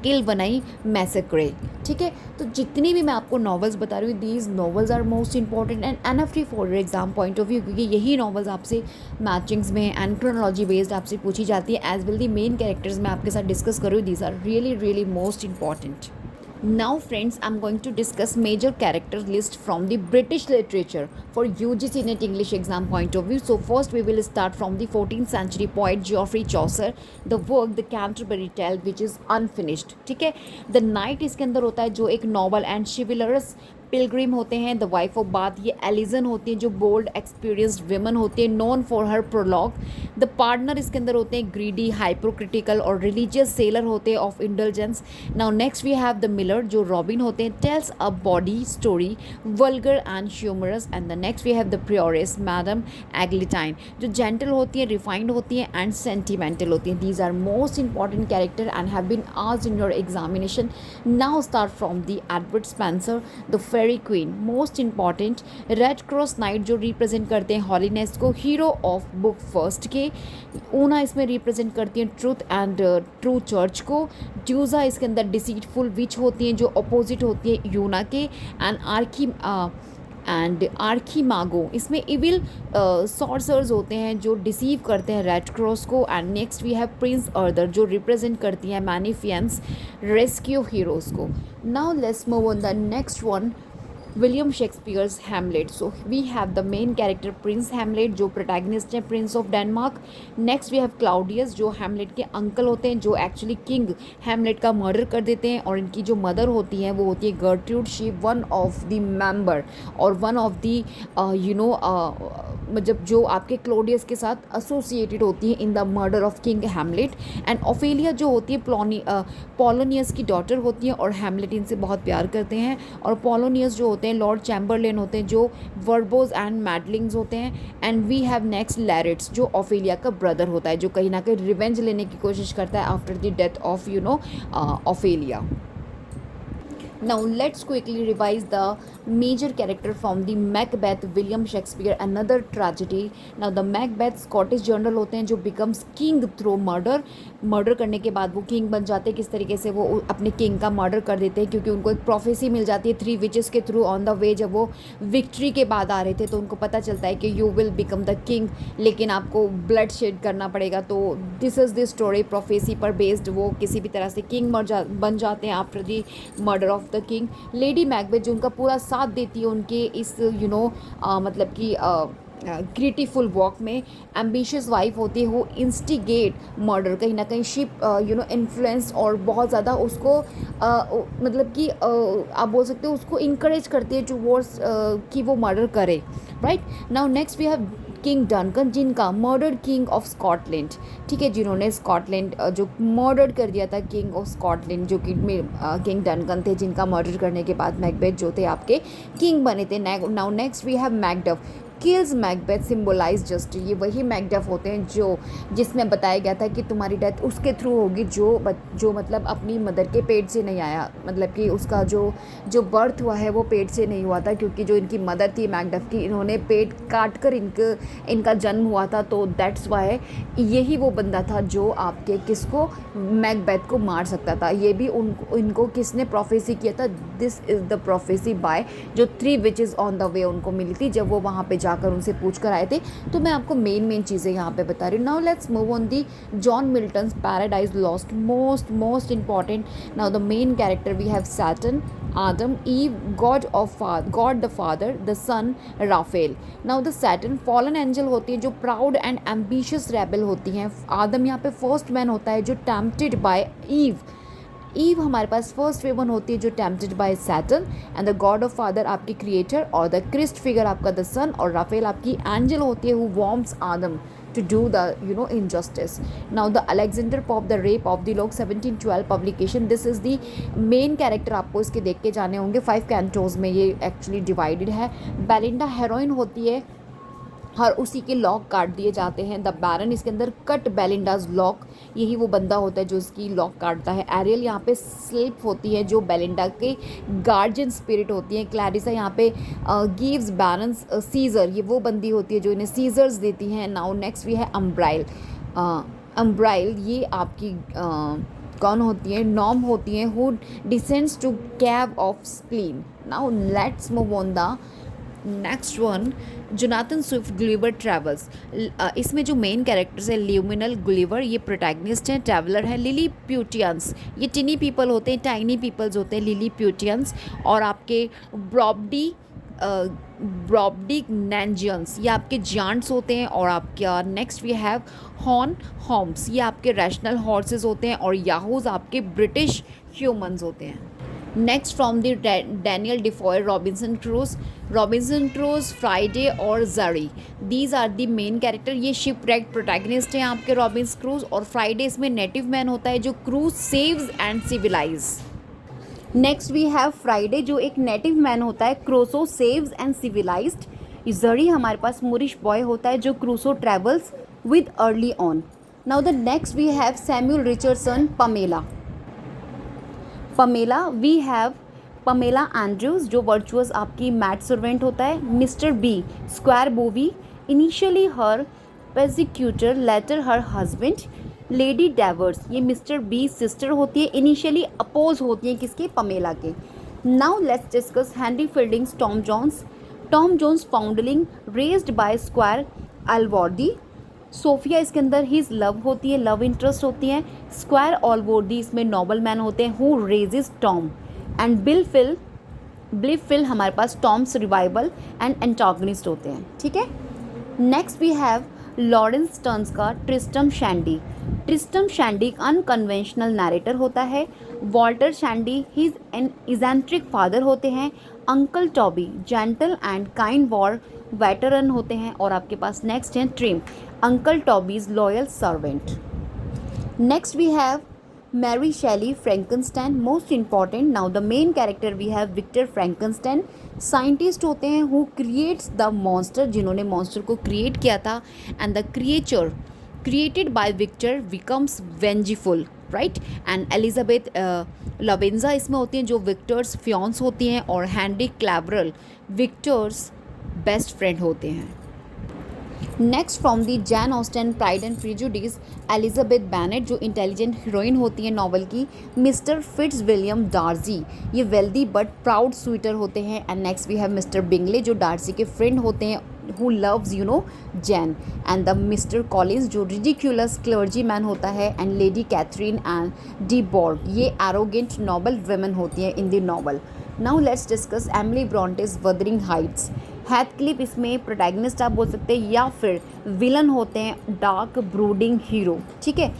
किल बनाई मैसेक्रे, ठीक है। तो जितनी भी मैं आपको नॉवेल्स बता रही हूँ, these novels are most important and NFT for your exam point of view, क्योंकि यही नॉवेल्स आपसे मैचिंग्स में एंड क्रोनोलॉजी बेस्ड आपसे पूछी जाती है। As well the main characters मैं आपके साथ डिस्कस करूँ, these are really most important. Now friends, I'm going to discuss major characters list from the British literature for UGC NET English exam point of view. So first we will start from the 14th century poet Geoffrey Chaucer, the work The Canterbury Tale which is unfinished, ठीक है। The Knight इसके अंदर होता है जो एक novel and chivalrous pilgrim होते हैं। द वाइफ ऑफ बाथ ये एलिजन होती हैं जो बोल्ड एक्सपीरियंस्ड विमन होती है, known for her prologue. The partner इसके अंदर होते हैं ग्रीडी, हाइपोक्रिटिकल और रिलीजियस सेलर होते हैं of indulgence. Now next we have the miller जो रॉबिन होते हैं, tells a bawdy story, vulgar and humorous. And the next we have the prioress madam Eglantine जो जेंटल होती है, रिफाइंड होती हैं एंड सेंटिमेंटल होती हैं। These are most important character and have been asked in your examination. Now start from the Edward Spenser the faerie queene, most important. Red cross knight जो represent करते हैं हॉलीनेस को, हीरो ऑफ बुक फर्स्ट के। ऊना इसमें represent करती हैं truth and true church को। ड्यूजा इसके अंदर डिसीटफुल विच होती हैं जो अपोजिट होती है यूना के। एंड एंड आर्कीमागो, इसमें इविल सॉर्सर्स होते हैं जो डिसीव करते हैं रेड क्रॉस को। And next we have prince Arthur जो रिप्रेजेंट करती हैं मैनिफियंस रेस्क्यू हीरोज़ को। Now let's move on the next one, William Shakespeare's Hamlet. So we have the main character prince Hamlet जो protagonist हैं, prince of Denmark. Next we have Claudius जो Hamlet के uncle होते हैं, जो actually king Hamlet का murder कर देते हैं। और इनकी जो मदर होती हैं वो होती है Gertrude, she one of the member और वन ऑफ द मतलब जो आपके क्लोडियस के साथ एसोसिएटेड होती है in the murder of king Hamlet. And Ophelia जो होती है पोलोनियस की डॉटर होती है और हैमलेट इनसे बहुत प्यार करते हैं। और पोलोनियस जो होते हैं लॉर्ड चैम्बरलेन होते हैं जो वर्बोज एंड मैडलिंग्स होते हैं। एंड वी हैव नेक्स्ट लैरिट्स जो ओफेलिया का ब्रदर होता है, जो कहीं ना कहीं रिवेंज लेने की कोशिश करता है after the death of Ophelia. Now let's quickly revise the major character from the Macbeth, William Shakespeare, another tragedy. Now the Macbeth Scottish general होते हैं जो becomes king through murder करने के बाद वो king बन जाते हैं। किस तरीके से वो अपने king का murder कर देते हैं, क्योंकि उनको एक prophecy मिल जाती है 3 witches के थ्रू ऑन द वे। जब वो विक्ट्री के बाद आ रहे थे तो उनको पता चलता है कि you will become the king, लेकिन आपको blood shed करना पड़ेगा। तो this is the story prophecy पर based, वो किसी भी तरह से king बन जाते हैं after the murder of the king. Lady Macbeth जो उनका पूरा साथ देती है उनके इस मतलब कि क्रिटिफुल वॉक में। एम्बिशियस वाइफ होती है वो इंस्टिगेट मर्डर, कहीं ना कहीं शिप इन्फ्लुएंस और बहुत ज़्यादा उसको मतलब कि आप बोल सकते हो उसको इंकरेज करती है टुवर्ड्स कि वो मर्डर करे। Right now next we have king Duncan, जिनका मर्डर्ड किंग ऑफ स्कॉटलैंड, ठीक है, जिन्होंने स्कॉटलैंड जो मर्डर कर दिया था किंग ऑफ स्कॉटलैंड, जो कि किंग डनकन थे, जिनका मर्डर करने के बाद मैकबेथ जो थे आपके किंग बने थे। Now next we have Macduff, kills Macbeth symbolise justice. ये वही मैकडफ होते हैं जिसमें बताया गया था कि तुम्हारी डेथ उसके थ्रू होगी जो मतलब अपनी मदर के पेट से नहीं आया, मतलब कि उसका जो बर्थ हुआ है वो पेट से नहीं हुआ था, क्योंकि जो इनकी मदर थी मैकडफ की, इन्होंने पेट काट कर इनका जन्म हुआ था। तो दैट्स वाई यही वो बंदा था जो आपके किसको मैकबेथ को मार सकता था। ये भी इनको किसने प्रोफेसी किया था, this is the prophecy by जो 3 विचेस ऑन द वे उनको मिली थी जब वो वहाँ पे जाकर उनसे पूछ कर आए थे। तो मैं आपको मेन चीज़ें यहाँ पे बता रही हूँ। Now let's move on the John Milton's paradise lost, most important. Now the main character we have Satan, Adam, Eve, God the Father, the Son, Raphael. Now the Saturn fallen angel होती है जो proud and ambitious rebel होती हैं। आदम यहाँ पे first man होता है जो tempted by ईव हमारे पास फर्स्ट वेवन होती है जो tempted by Satan. And the God of father आपकी क्रिएटर, और द क्रिस्ट फिगर आपका द सन, और राफेल आपकी एंजल होती है who warns Adam to do the injustice. Now the Alexander Pope, the rape of the log 1712 publication, this is the main character। आपको इसके देख के जाने होंगे 5 कैंटोज में ये एक्चुअली डिवाइडेड है। बेलिंडा हेरोइन होती है, हर उसी के लॉक काट दिए जाते हैं। द बैरन इसके अंदर कट बेलिंडाज लॉक, यही वो बंदा होता है जो इसकी लॉक काटता है। एरियल यहाँ पे स्लिप होती है जो बेलिंडा के गार्जियन स्पिरिट होती है। क्लैरिसा यहाँ पे गिव्स बैरन्स सीजर, ये वो बंदी होती है जो इन्हें सीजर्स देती हैं। नाउ नेक्स्ट भी है अम्ब्राइल। अम्ब्राइल ये आपकी कौन होती है, नॉम होती हैं who descends to cave of spleen. Now let's move on the next one, Jonathan Swift Gulliver travels. इसमें जो मेन कैरेक्टर्स है ल्यूमिनल गुलिवर, ये प्रोटैगनिस्ट हैं, ट्रैवलर है। लिली प्यूटियंस, ये टिनी पीपल होते हैं, टाइनी पीपल्स होते हैं लिली प्यूटियंस। और आपके ब्रॉबडी नैंजियंस, ये आपके जांट्स होते हैं। और आपका नेक्स्ट वी हैव हॉम्स, ये आपके रैशनल हॉर्सेस होते हैं। और याहूज आपके ब्रिटिश ह्यूमंस होते हैं। Next from the Daniel Defoe, Robinson Crusoe, Friday और Xury, these are the main character. ये शिपरेक्ट प्रोटैगनिस्ट हैं आपके रॉबिन्सन क्रूज। और फ्राइडे इसमें नेटिव मैन होता है जो Crusoe saves and civilise. Next we have Friday जो एक नेटिव मैन होता है, Crusoe saves and civilised. Xury हमारे पास मूरिश बॉय होता है जो Crusoe travels with early on. Now the next we have Samuel Richardson, Pamela we have Pamela Andrews जो वर्चुअस आपकी मैड सर्वेंट होता है। Mister B squire Bowie, initially her prosecutor, later her husband. Lady Davers, ये mister B sister होती है, initially oppose होती है किसके, पमेला के। Now let's discuss Henry Fielding's, Tom Jones, Tom Jones foundling raised by squire Allworthy. Sophia इसके अंदर his love होती है, लव इंटरेस्ट होती है। स्क्वायर ऑलवॉर्दी इसमें नॉबल मैन होते हैं who raises Tom. And Blifil हमारे पास टॉम्स रिवाइवल एंड एंटागनिस्ट होते हैं, ठीक है। Next we have Laurence Sterne's का ट्रिस्टम शैंडी। ट्रिस्टम शैंडी एक अनकन्वेंशनल नैरेटर होता है। Walter Shandy his an eccentric father होते हैं। Uncle Toby gentle and kind war veteran होते हैं। और आपके पास नेक्स्ट है Trim, uncle Toby's loyal servant. Next we have Mary Shelley Frankenstein, most important. Now the main character we have Victor Frankenstein, scientist होते हैं हु क्रिएट्स द मॉन्स्टर, जिन्होंने monster को क्रिएट किया था। And the creature created by Victor becomes vengeful, right. And Elizabeth Lavenza इसमें होती हैं जो विक्टर्स फियांस होती हैं। और Henry Clerval Victor's best friend होते हैं। Next from the Jane Austen pride and prejudice, Elizabeth Bennet जो इंटेलिजेंट हीरोइन होती है नॉवल की। मिस्टर फिट्स विलियम डार्जी, ये वेल्दी बट प्राउड स्वीटर होते हैं। And next we have mister Bingley जो डार्सी के फ्रेंड होते हैं who loves Jane. And the mister Collins जो रिडिक्यूलस क्लर्जी मैन होता है। And lady Catherine and de Bourgh, ये एरोगेंट नॉबल वेमेन होती हैं in the novel. Now let's discuss Emily Bronte's Wuthering Heights. Heathcliff इसमें protagonist आप बोल सकते हैं या फिर विलन होते हैं, डार्क ब्रूडिंग हीरो, ठीक है।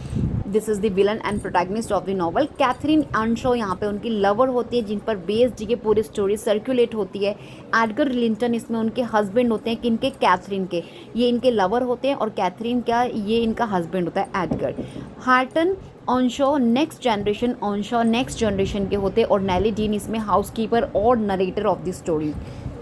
This is the villain and protagonist of the novel. Catherine Earnshaw यहाँ पे उनकी लवर होती है जिन पर बेस्ड ये पूरी स्टोरी सर्कुलेट होती है। एडगर लिंटन इसमें उनके हस्बैंड होते हैं, किनके, कैथरीन के। ये इनके लवर होते हैं और कैथरीन क्या, ये इनका हस्बैंड होता है Edgar. Hareton Earnshaw next generation के होते हैं। और नेली डीन इसमें हाउसकीपर और narrator of the story.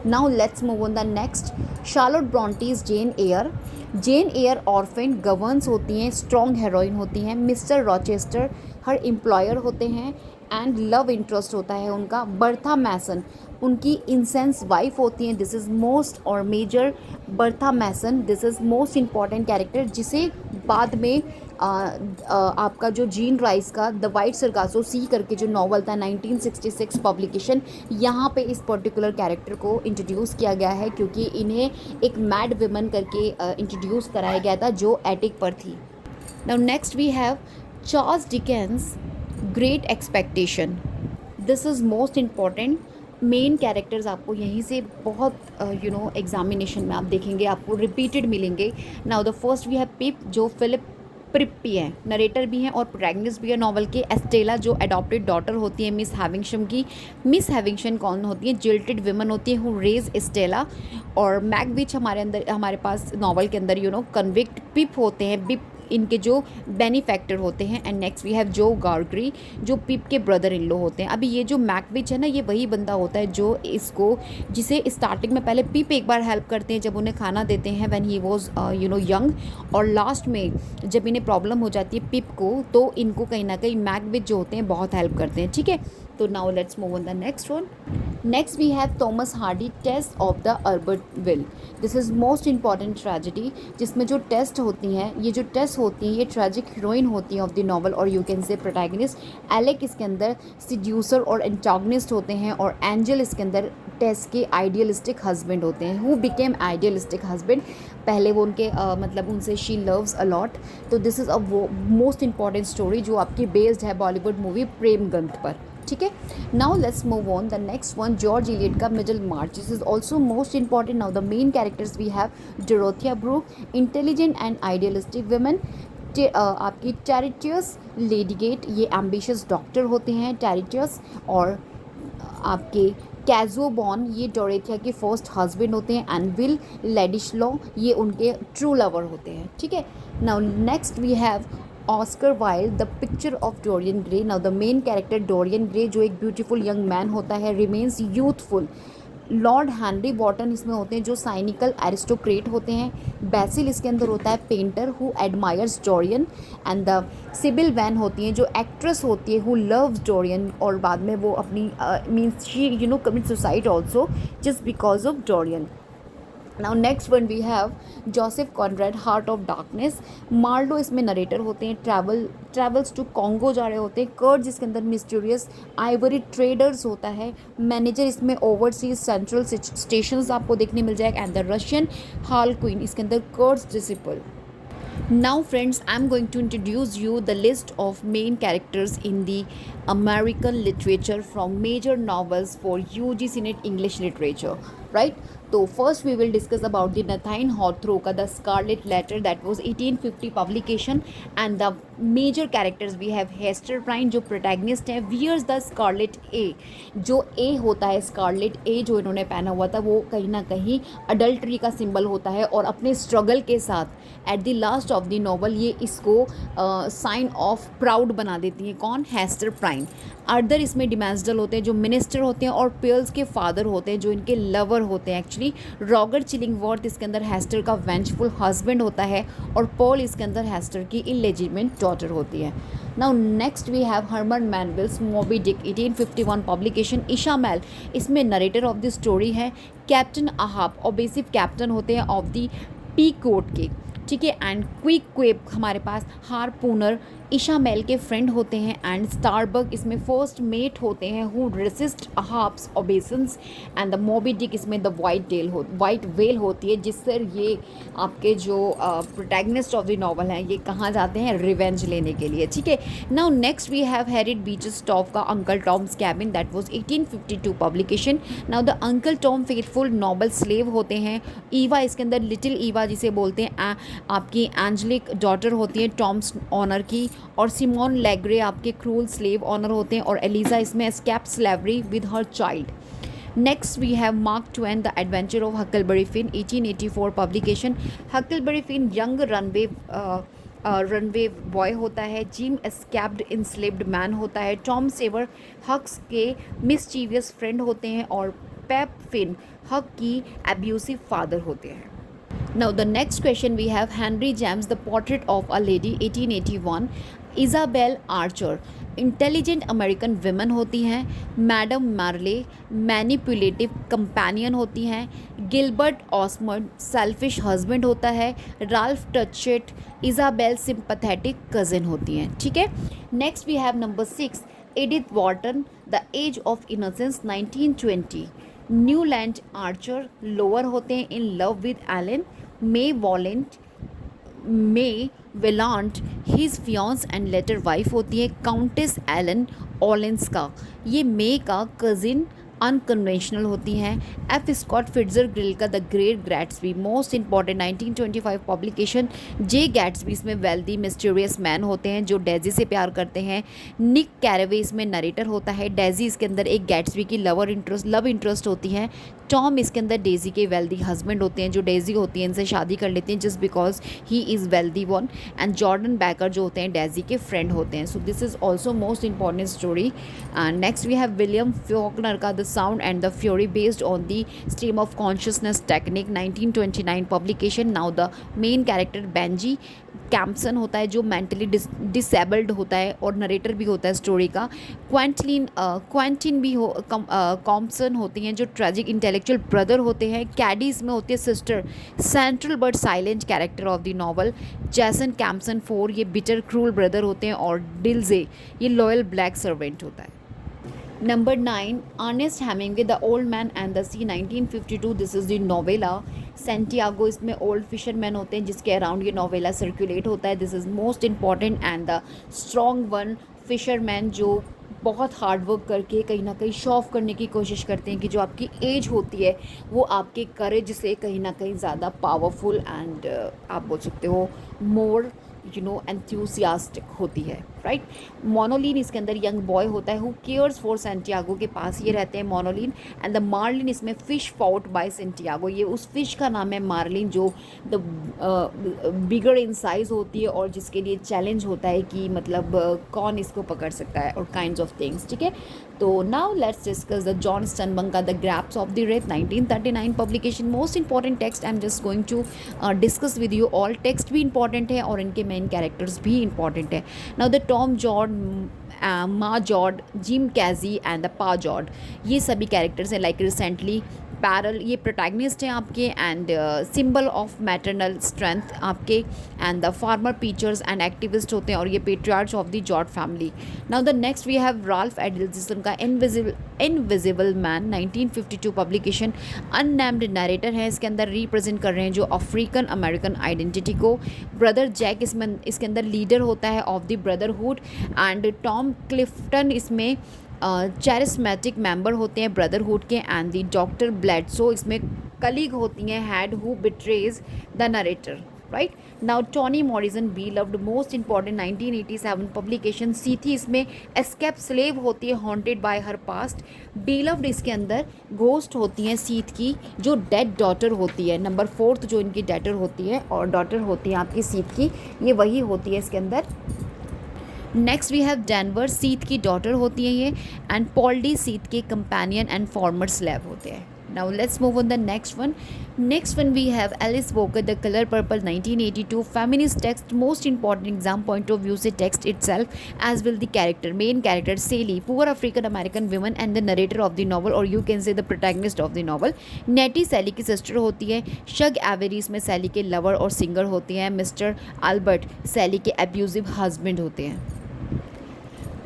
Now let's move on the next, Charlotte Bronte's Jane Eyre orphan governess होती हैं, स्ट्रॉन्ग हेरोइन होती हैं। मिस्टर रॉचेस्टर हर एम्प्लॉयर होते हैं एंड लव इंटरेस्ट होता है उनका। बर्था मैसन उनकी इंसेंस वाइफ होती हैं। दिस इज़ मोस्ट और major Bertha Mason, this is most important character, जिसे बाद में आपका जो जीन राइस का द वाइट सरगासो सी करके जो नॉवल था 1966 पब्लिकेशन, यहाँ पे इस पर्टिकुलर कैरेक्टर को इंट्रोड्यूस किया गया है क्योंकि इन्हें एक मैड विमन करके इंट्रोड्यूस कराया गया था जो एटिक पर थी। Now next we have Charles Dickens great expectation. This is most important. Main characters आपको यहीं से बहुत एग्जामिनेशन में आप देखेंगे, आपको रिपीटेड मिलेंगे। Now the first we have Pip जो फिलिप प्रिप्पी है, नरेटर भी हैं और प्रोटैगनिस्ट भी है नॉवल के। एस्टेला जो अडॉप्टेड डॉटर होती है मिस हैविंगशम की। मिस हैविंगशम कौन होती है, जिल्टेड विमन होती है हु रेज एस्टेला। और मैगविच हमारे पास नॉवल के अंदर कन्विक्ट पिप होते हैं, बिप इनके जो बेनिफैक्टर होते हैं। एंड नेक्स्ट वी हैव जो गार्गरी जो पिप के ब्रदर इन लो होते हैं। अभी ये जो मैकविच है ना, ये वही बंदा होता है जो जिसे स्टार्टिंग में पहले पिप एक बार हेल्प करते हैं जब उन्हें खाना देते हैं व्हेन ही वाज यंग, और लास्ट में जब इन्हें प्रॉब्लम हो जाती है पिप को, तो इनको कहीं ना कहीं मैकविच जो होते हैं बहुत हेल्प करते हैं, ठीक है। तो now let's move on the next one. Next we have Thomas Hardy Tess of the अल्बर्ट विल। This is most important tragedy, जिसमें जो टेस्ट होती हैं, ये जो टेस्ट होती हैं ये ट्रेजिक हीरोइन होती हैं ऑफ द नॉवल, और you can say protagonist. Alec इसके अंदर सिड्यूसर और एंटागनिस्ट होते हैं, और एंजल इसके अंदर टेस्ट के आइडियलिस्टिक हस्बैंड होते हैं हु बिकेम आइडियलिस्टिक हस्बैंड। पहले वो उनके मतलब उनसे शी लव्स अलॉट। तो this is a most important story जो आपकी बेस्ड है बॉलीवुड मूवी प्रेम गंध पर, ठीक है। Now let's move on the next one, George Eliot का Middlemarch. This is also most important. Now the main characters we have Dorothea Brooke, intelligent and idealistic women. आपकी Tertius लेडीगेट, ये ambitious doctor होते हैं टेरिटियस। और आपके कैजुओबॉर्न ये डोरेथिया के first husband होते हैं। एंड विल लेडिशलॉ ये उनके ट्रू लवर होते हैं, ठीक है। Now next we have Oscar Wilde the picture of Dorian Gray. Now the main character Dorian Gray जो एक ब्यूटीफुल यंग मैन होता है, remains youthful. Lord Henry Wotton इसमें होते हैं जो साइनिकल एरिस्टोक्रेट होते हैं। बैसिल इसके अंदर होता है painter who admires Dorian. And the Sibyl Vane होती हैं जो एक्ट्रेस होती है हु लव्स डोरियन, और बाद में वो अपनी means she commit suicide also just because of Dorian. Now next one we have Joseph Conrad, heart of darkness. Marlow इसमें नरेटर होते हैं, ट्रैवल्स टू कॉन्गो जा रहे होते हैं। कर्ज इसके अंदर मिस्टीरियस आइवरी ट्रेडर्स होता है। मैनेजर इसमें ओवरसीज सेंट्रल स्टेशंस आपको देखने मिल जाएगा। And the Russian hall queen इसके अंदर कर्ज disciple. Now, friends, I'm going to introduce you the list of main characters in the American literature from major novels for UG Senate English literature. Right? So first we will discuss about the Nathaniel Hawthorne का The Scarlet Letter, that was 1850 publication, and the major characters we have Hester Prynne जो protagonist है, wears the Scarlet A, जो A होता है Scarlet A जो इन्होंने पहना हुआ था वो कहीं ना कहीं adultery का symbol होता है, और अपने struggle के साथ at the last of the novel ये इसको sign of proud बना देती हैं। कौन? हेस्टर प्राइन। आर्थर इसमें डिमेंसडल होते हैं जो मिनिस्टर होते हैं और पेल्स के फादर होते हैं जो इनके लवर होते हैं एक्चुअली। रॉगर चिलिंगवर्थ इसके अंदर हेस्टर का वेंचफुल हस्बैंड होता है, और पॉल इसके अंदर हेस्टर की इलेजिटिमेट डॉटर होती है। Now next we have Herman Melville's Moby Dick 1851 publication. Ishmael इसमें नरेटर ऑफ द स्टोरी है। कैप्टन अहाब ऑब्सेसिव कैप्टन होते हैं ऑफ द पी कोट के, ठीक है। एंड क्विक क्वेप हमारे पास हारपूनर ईशा मेल के फ्रेंड होते हैं। एंड स्टारबग इसमें फर्स्ट मेट होते हैं who resist Ahab's obsession. And the Moby Dick इसमें द वाइट वेल होती है, जिससे ये आपके जो प्रोटैगनिस्ट ऑफ द नॉवल हैं ये कहाँ जाते हैं? रिवेंज लेने के लिए, ठीक है। Now next we have Harriet Beecher Stowe का uncle Tom's cabin, that was 1852 publication. Now the uncle Tom faithful noble slave होते हैं। ईवा इसके अंदर लिटिल ईवा जिसे बोलते हैं आपकी एंजेलिक डॉटर होती है टॉम्स ऑनर की, और सिमोन लेग्रे आपके क्रूल स्लेव ऑनर होते हैं, और एलिजा इसमें escape slavery with her child. Next we have Mark Twain the adventure of Huckleberry Finn 1884 publication. Huckleberry Finn young runaway boy होता है। जिम एस्केप्ड इंस्लेव्ड मैन होता है। टॉम सेवर हक्स के mischievous friend होते हैं, और पेप फिन हक की एब्यूसिव फादर होते हैं। Now the next question we have Henry James, The Portrait of a Lady 1881। Isabel Archer intelligent American women होती हैं। मैडम मार्ले मैनिपुलेटिव कंपेनियन होती हैं। गिलबर्ट ऑस्मंड सेल्फिश हस्बैंड होता है। Ralph Touchett Isabel sympathetic cousin होती हैं, ठीक है। Next we have number 6 Edith Wharton, the age of innocence 1920। Newland Archer lover होते हैं in love with Ellen. May Welland his fiancée and later wife होती है काउंटेस एलन ओलेंस्का, ये मे का कजिन अनकन्वेंशनल होती हैं। एफ स्कॉट फिट्जर ग्रिल का the great Gatsby most important 1925 publication. J Gatsby इसमें वेल्दी मिस्टीरियस मैन होते हैं जो डेजी से प्यार करते हैं। निक कैरेवे इसमें नरेटर होता है। डेजी इसके अंदर एक गैट्सबी की लव इंटरेस्ट होती हैं। टॉम इसके अंदर डेजी के वेल्दी हस्बैंड होते हैं, जो डेजी होती है इनसे शादी कर लेते हैं just because he is wealthy one. And Jordan Baker जो होते हैं डेजी के फ्रेंड होते हैं। So this is also most important story. And next we have William Faulkner का the sound and the fury based on the stream of consciousness technique 1929 publication. Now the main character Benjy Compson होता है जो mentally disabled होता है और narrator भी होता है स्टोरी का। क्वेंटिन भी कॉम्पसन होती हैं जो ट्रेजिक इंटेलेक्चुअल ब्रदर होते हैं। कैडी इसमें होती है sister, central but silent character of the novel. जैसन कैम्पसन 4 ये बिटर क्रूल ब्रदर होते हैं, और डिल्जे ये लॉयल ब्लैक सर्वेंट होता है। Number 9 Ernest Hemingway the old man and the sea 1952, this is the novella. Santiago इसमें ओल्ड फिशरमैन होते हैं जिसके अराउंड ये नोवेला सर्कुलेट होता है। This is most important and the strong one fisherman जो बहुत हार्ड वर्क करके कहीं ना कहीं शो ऑफ करने की कोशिश करते हैं कि जो आपकी एज होती है वो आपके करेज से कहीं ना कहीं ज़्यादा पावरफुल एंड आप बोल सकते हो मोर एंथ्यूसियास्टिक होती है, राइट। मोनोलिन इसके अंदर यंग बॉय होता है हु केयर्स फॉर सेंटियागो, के पास ये रहते हैं मोनोलिन। एंड द मार्लिन इसमें फ़िश फाउट बाय सेंटियागो, ये उस फिश का नाम है मार्लिन जो द बिगर इन साइज़ होती है और जिसके लिए चैलेंज होता है कि मतलब कौन इसको पकड़ सकता है और काइंड्स ऑफ थिंग्स, ठीक है। तो now let's discuss the John Steinbeck का the grapes of the wrath 1939 publication. Most important text I am just going to discuss with you. All text भी इंपॉर्टेंट है और इनके मेन कैरेक्टर्स भी important है। Now the Tom Joad, Ma Joad, Jim Casy and the Pa Joad, ये सभी characters हैं। Like recently parole, ये प्रोटैगनिस्ट हैं आपके, and symbol of maternal strength आपके, and the farmer preachers and activist होते हैं, और ये patriarch of the George family. Now the next we have Ralph Ellison का invisible man 1952 publication, unnamed narrator है इसके अंदर, रिप्रेजेंट कर रहे हैं जो अफ्रीकन अमेरिकन आइडेंटिटी को। ब्रदर जैक इसके अंदर लीडर होता है of the brotherhood, and Tom Clifton इसमें चैरिस्मेटिक मेंबर होते हैं ब्रदरहुड के, एंड दी डॉक्टर ब्लेडसो इसमें कलीग होती हैं had who betrays the narrator, right. Now Toni Morrison Beloved most important 1987 publication, Sethe इसमें एस्केप स्लेव होती है haunted by her past, Beloved इसके अंदर घोस्ट होती हैं सीथ की जो डेड डॉटर होती है, नंबर 4 जो इनकी डॉटर होती है और डॉटर होती है आपकी सीथ की, ये वही होती है इसके अंदर। Next we have Denver, Sethe की डॉटर होती है ये, एंड पॉल्डी सीथ के कंपेनियन एंड फॉर्मर स्लेव होते हैं। Now let's move on the next one. Next one we have Alice Walker, The Color Purple 1982 feminist text, most important exam point of view से text itself as will the character, main character Sally, poor African American woman and the narrator of the novel, or you can say the protagonist of the novel. Nettie Sally की sister होती है, Shug Avery इसमें सैली के lover और singer होती हैं, mister Albert सैली के abusive husband होते हैं।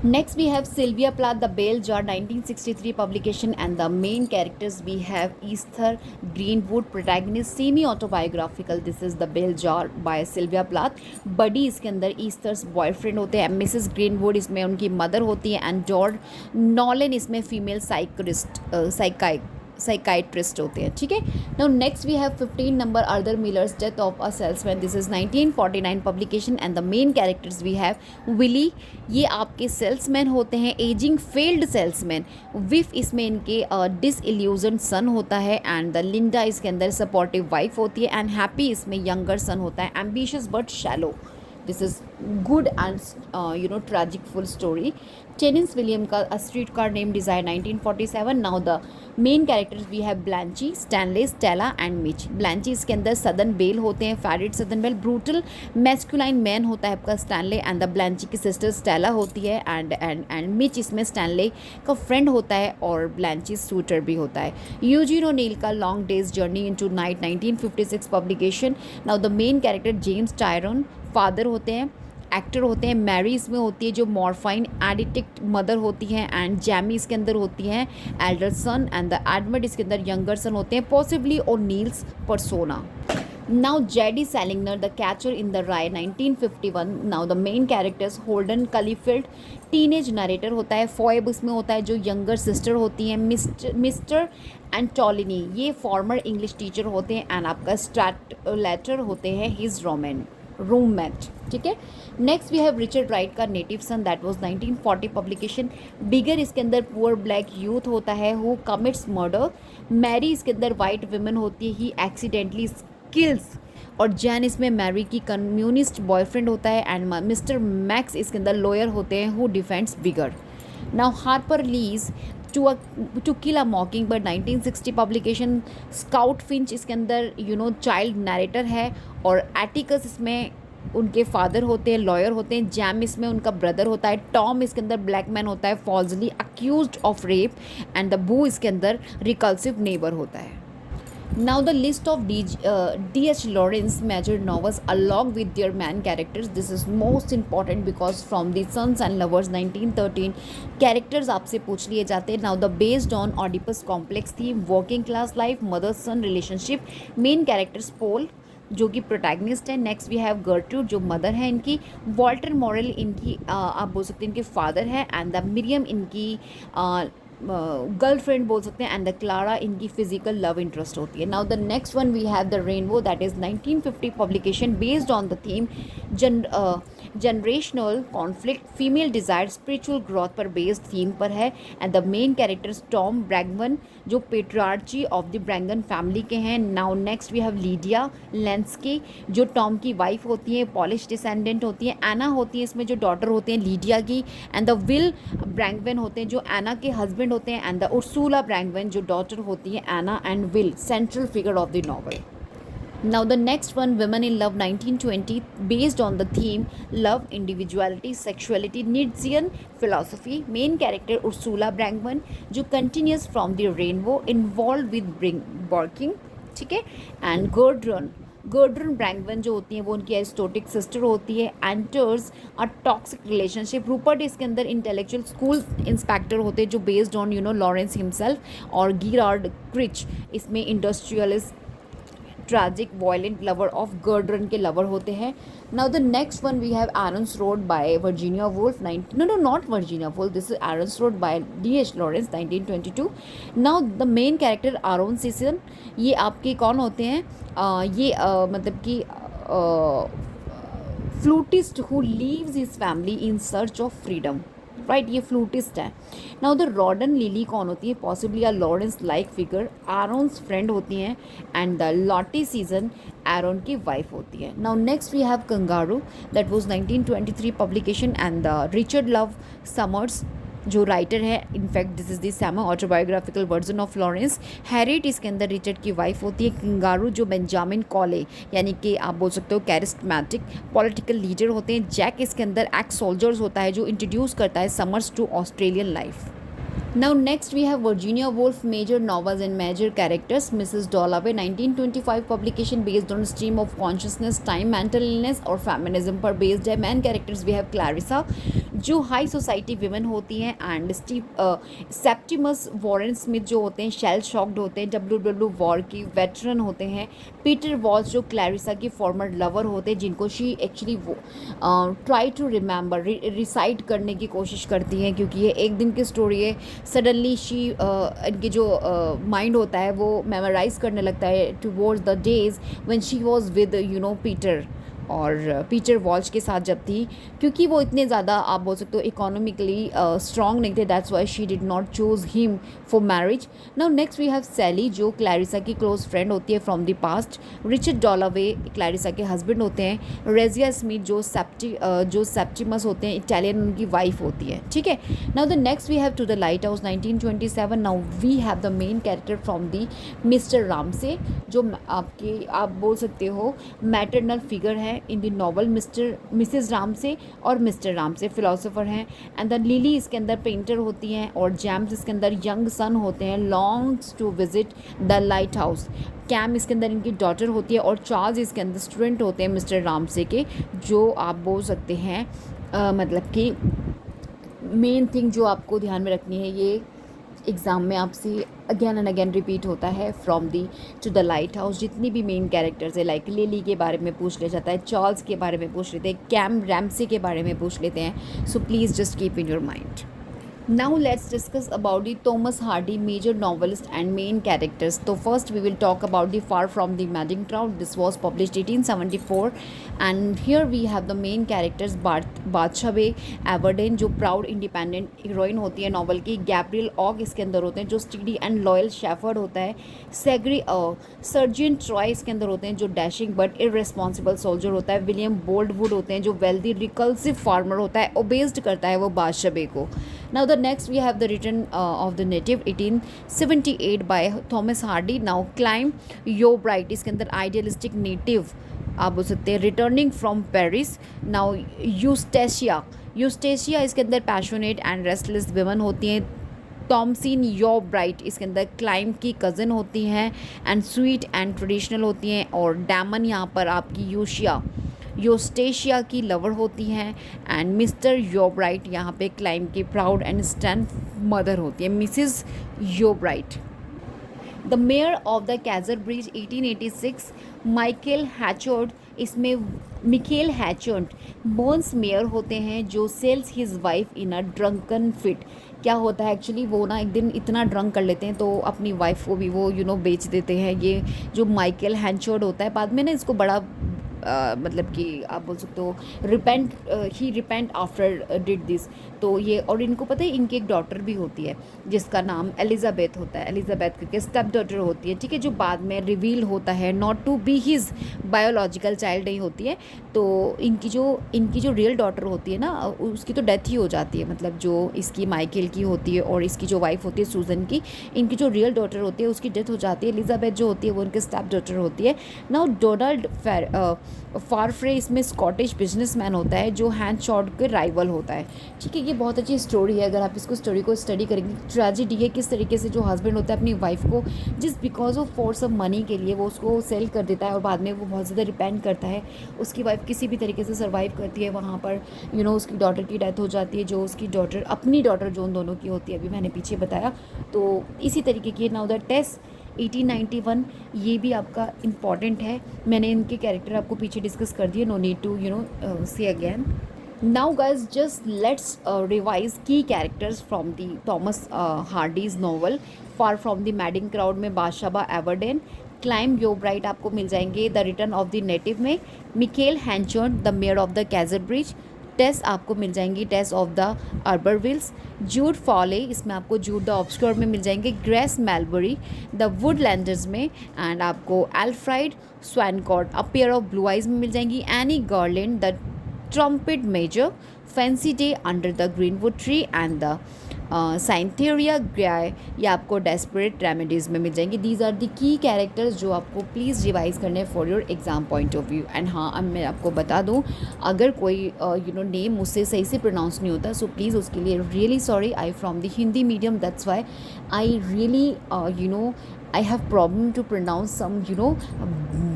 Next we have Sylvia Plath, The Bell Jar 1963 publication, and the main characters we have Esther Greenwood, protagonist semi-autobiographical, this is The Bell Jar by Sylvia Plath। Buddy इसके अंदर ईस्थर्स boyfriend होते हैं, Mrs greenwood इसमें उनकी mother होती है, and George Nolan इसमें female psychiatrist होते हैं, ठीक है। Now next we have 15 number Arthur Miller's death of a salesman, this is 1949 publication, and the main characters we have Willy, ये आपके सेल्समैन होते हैं, एजिंग फेल्ड सेल्समैन, विफ इसमें इनके डिसइल्यूजन सन होता है, एंड द लिंडा इसके अंदर सपोर्टिव वाइफ होती है, एंड हैप्पी इसमें यंगर सन होता है, ambitious but shallow, this is good and tragic full story. Tennessee William का a streetcar named desire 1947। Now the main characters we have Blanche, Stanley, Stella and Mitch. Blanche इसके अंदर सदन bell होते हैं, फैरिड सदन bell, brutal masculine man होता है आपका स्टैनले, एंड द ब्लैंची की सिस्टर स्टेला होती है, एंड मिच इसमें स्टैनले का फ्रेंड होता है और ब्लैंची सूटर भी होता है। यूजीन ओनील का long days journey into night 1956 publication. Now the main character James tyrant father होते हैं, एक्टर होते हैं, मैरी इसमें होती है जो मॉर्फाइन एडिक्ट मदर होती हैं, एंड जैमी इसके अंदर होती हैं elder son, and the Edmund इसके अंदर यंगर सन होते हैं, पॉसिबली और Neill's persona. Now JD Salinger, the catcher in the rye 1951। Now the main characters Holden Caulfield teenage narrator होता है, फॉयब इसमें होता है जो यंगर सिस्टर होती हैं, मिस्टर एंटोलिनी ये फॉर्मर इंग्लिश टीचर होते हैं, एंड आपका स्ट्रैटलेटर होते हैं हिज रूममेट, ठीक है। Next we have Richard Wright का native son, that was 1940 publication. Bigger इसके अंदर पुअर ब्लैक यूथ होता है हु कमिट्स मर्डर, मैरी इसके अंदर वाइट वुमेन होती है ही एक्सीडेंटली किल्स, और जैन इसमें मैरी की कम्युनिस्ट बॉयफ्रेंड होता है, एंड मिस्टर मैक्स इसके अंदर लॉयर होते हैं who defends Bigger. Now Harper Lee's to kill a mockingbird 1960 publication. Scout Finch इसके अंदर चाइल्ड नरेटर है, और एटिकस इसमें उनके फादर होते हैं, लॉयर होते हैं, जैम इसमें उनका ब्रदर होता है, टॉम इसके अंदर ब्लैक मैन होता है falsely accused of rape, and the बू इसके अंदर रिकल्सिव नेबर होता है। Now the list of D.H. Lawrence major novels along with their main characters, this is most important because from the Sons and Lovers 1913 characters आपसे पूछ लिए जाते हैं। Now the based on Oedipus complex theme, working class life, mother son relationship, main characters Paul जो कि protagonist है, next we have Gertrude जो mother है इनकी, वॉल्टर मॉरल इनकी आप बोल सकते हैं इनके फादर है, एंड द मिरियम इनकी गर्लफ्रेंड बोल सकते हैं, एंड द क्लारा इनकी फिजिकल लव इंटरेस्ट होती है। Now the next one we have the rainbow, that is 1950 publication based on the theme generational conflict, female desire, spiritual growth पर based theme पर है, and the main characters Tom Brangwen जो patriarchy of the Brangwen family के हैं। नाउ next we हैव Lydia Lensky जो Tom की वाइफ होती है, पॉलिश डिसेंडेंट होती है, एना होती है इसमें जो डॉटर होते हैं लीडिया की, एंड द विल ब्रैंगवन होते हैं जो एना के हस्बैंड होते हैं, एंड द उर्सुला ब्रैंगवन जो डॉटर होती है Anna and Will, central figure of the novel. Now the next one, Women in Love 1920, based on the theme love, individuality, sexuality, Nietzschean philosophy. Main character Ursula Brangman जो continues from the rainbow, involved with barking, ठीक है, and Gudrun Brangman जो होती हैं वो उनकी एरिस्टोटिक sister होती है. Enters a toxic relationship. Rupert इसके अंदर इंटेलेक्चुअल स्कूल इंस्पेक्टर होते हैं जो बेस्ड ऑन लॉरेंस हिमसेल्फ. और गिरार्ड क्रिच इसमें industrialist tragic violent lover of Gudrun के लवर होते हैं. Now the next one we have Aaron's rod by Virginia Woolf. No not Virginia Woolf, this is Aaron's rod बाय D.H. Lawrence 1922. Now the main character Aaron Sisson. ये आपके कौन होते हैं? ये मतलब कि flutist who leaves his family in search of freedom, right, ये फ्लूटिस्ट है. नाउ द रॉडन लिली कौन होती है? Possibly a Lawrence like figure, Aaron's friend होती हैं. And the Lottie Sisson Aaron की वाइफ होती है. Now next we have Kangaroo, that was 1923 publication. And the Richard Love Somers जो राइटर है, in fact this is the semi autobiographical version of Lawrence. Harriet इसके अंदर Richard की wife होती है. कंगारू जो बेंजामिन कॉले यानी कि आप बोल सकते हो कैरिस्मेटिक पॉलिटिकल लीडर होते हैं. जैक इसके अंदर एक्स सोल्जर्स होता है जो इंट्रोड्यूस करता है Somers to Australian life. Now next we have Virginia Woolf, major novels and major characters. Mrs. Dalloway 1925 publication based on stream of consciousness, time, mental illness और feminism पर based है. main characters we have Clarissa जो high society women होती हैं. And Septimus Warren Smith जो होते हैं shell shocked होते हैं, WW वॉर की वेटरन होते हैं. पीटर वॉल्स जो क्लैरिसा की फॉर्मर लवर होते हैं जिनको शी एक्चुअली वो ट्राई टू रिमेंबर रिसाइट करने की कोशिश करती हैं क्योंकि ये एक दिन की स्टोरी है. सडनली शी इनकी जो माइंड होता है वो मेमोराइज करने लगता है towards the days when she was with Peter और पीटर वॉल्श के साथ जब थी, क्योंकि वो इतने ज़्यादा आप बोल सकते हो इकोनॉमिकली स्ट्रॉन्ग नहीं थे. That's why she did not choose him for marriage. Now next we have Sally जो क्लैरिसा की क्लोज फ्रेंड होती है from the past. Richard Dalloway Clarissa के हस्बैंड होते हैं. रेजिया स्मिथ जो सेप्टिमस होते हैं इटालियन उनकी वाइफ होती है. ठीक है. Now the next we have to the lighthouse 1927. Now we have the main character from the Mr Ramsay जो आप बोल सकते हो मैटरनल फिगर है in the novel. Mrs Ramsay और मिस्टर रामसे फिलोसोफर हैं. एंड द लिली इसके अंदर पेंटर होती हैं और जेम्स इसके अंदर यंग सन होते हैं. Longs to visit the lighthouse. Cam इसके अंदर इनकी डॉटर होती है और चार्ल्स इसके अंदर स्टूडेंट होते हैं मिस्टर रामसे के, जो आप बोल सकते हैं मतलब कि मेन थिंग जो आपको ध्यान में रखनी है, ये एग्ज़ाम में आपसे अगेन एंड अगेन रिपीट होता है from the to the lighthouse. जितनी भी मेन कैरेक्टर्स है लाइक लिली के बारे में पूछ लिया जाता है, चार्ल्स के बारे में पूछ लेते हैं, कैम रैमसे के बारे में पूछ लेते हैं. So please just keep in your mind. Now let's discuss about the Thomas Hardy major novelist and main characters. So first we will talk about the Far from the Madding Crowd. This was published 1874 and here we have the main characters बादशाह एवर्डेन जो proud independent heroine होती है novel की. Gabriel org इसके अंदर होते हैं जो स्टडी एंड लॉयल शेफर्ड होता है. सर्जियन ट्रॉय इसके अंदर होते हैं जो डैशिंग बट इररेस्पॉन्सिबल सोल्जर होता है. विलियम बोल्डवुड होते हैं जो वेल्दी रिकल्सिव फार्मर होता है, ओबेस्ड करता है वो बादशाह को. Now the next we have the return of the native 1878 by Thomas Hardy. Now climb your bright इसके अंदर idealistic native आप बोल सकते हैं रिटर्निंग फ्रॉम पेरिस. नाउ यूस्टेशिया इसके अंदर पैशनेट एंड रेस्टलेस विमन होती हैं. टॉमसिन योर ब्राइट इसके अंदर क्लाइम की कज़न होती हैं एंड स्वीट एंड ट्रेडिशनल होती हैं. और डैमन यहाँ पर आपकी यूस्टेशिया की लवर होती हैं. एंड मिस्टर योब्राइट यहाँ पे क्लाइम की प्राउड एंड स्टैंड मदर होती है Mrs Yeobright. The mayor of the Casterbridge 1886 Michael Henchard इसमें मिखेल हैचर्ड बोन्स मेयर होते हैं जो sells his wife in a drunken fit. क्या होता है एक्चुअली वो ना एक दिन इतना ड्रंक कर लेते हैं तो अपनी वाइफ को भी वो बेच देते हैं. ये जो माइकल हैचर्ड होता है बाद में ना इसको बड़ा मतलब कि आप बोल सकते हो ही रिपेंट आफ्टर डिड दिस। तो ये, और इनको पता है इनकी एक डॉटर भी होती है जिसका नाम एलिजाबेथ होता है, एलिजाबेथ करके स्टेप डॉटर होती है, ठीक है, जो बाद में रिवील होता है not to be his biological child नहीं होती है। तो इनकी जो रियल डॉटर होती है ना, उसकी तो डेथ ही हो जाती है, मतलब जो इसकी माइकल की होती है और इसकी जो वाइफ होती है सूजन की, इनकी जो रियल डॉटर होती है उसकी डेथ हो जाती है। एलिजाबेथ जो होती है वो उनकी स्टेप डॉटर होती है। नाउ डोनाल्ड फारफ्रे इसमें स्कॉटिश बिजनेसमैन होता है जो हैंड शॉट के राइवल होता है, ठीक है। ये बहुत अच्छी स्टोरी है, अगर आप इसको स्टोरी को स्टडी करेंगे। ट्रेजिडी है किस तरीके से जो हस्बैंड होता है अपनी वाइफ को जिस because of force of money के लिए वो उसको सेल कर देता है और बाद में वो बहुत ज़्यादा रिपेंट करता है। उसकी वाइफ किसी भी तरीके से सर्वाइव करती है वहाँ पर, उसकी डॉटर की डेथ हो जाती है, जो उसकी डॉटर अपनी डॉटर जो उन दोनों की होती है, अभी मैंने पीछे बताया। तो इसी तरीके की नाउ द टेस्ट 1891, ये भी आपका इम्पॉर्टेंट है। मैंने इनके कैरेक्टर आपको पीछे डिस्कस कर दिए, नो नीड टू से again. Now guys, just let's revise key characters from the Thomas Hardy's novel Far from the Madding Crowd में बादशाह एवर्डेन, क्लाइम योर ब्राइट आपको मिल जाएंगे the return of the native में, Michael Henchard the mayor of the Casterbridge, Tess आपको मिल जाएंगी टेस of the अर्बरविल्स, जूड फॉले इसमें आपको जूड द ऑब्सक्योर में मिल जाएंगे, ग्रेस मेलबरी द वुडलैंडर्स में, एंड आपको Elfride Swancourt a pair of blue eyes में मिल जाएंगी, Anne Garland the trumpet major, fancy day under the greenwood tree, and the Cytherea Grey ये आपको desperate remedies में मिल जाएंगी। These are the key characters जो आपको प्लीज़ रिवाइज करने for your exam point of view. And हाँ, अब मैं आपको बता दूँ, अगर कोई नेम मुझसे सही से प्रोनाउंस नहीं होता, सो प्लीज़ उसके लिए really sorry. I from the Hindi medium, that's why I really I have problem to pronounce some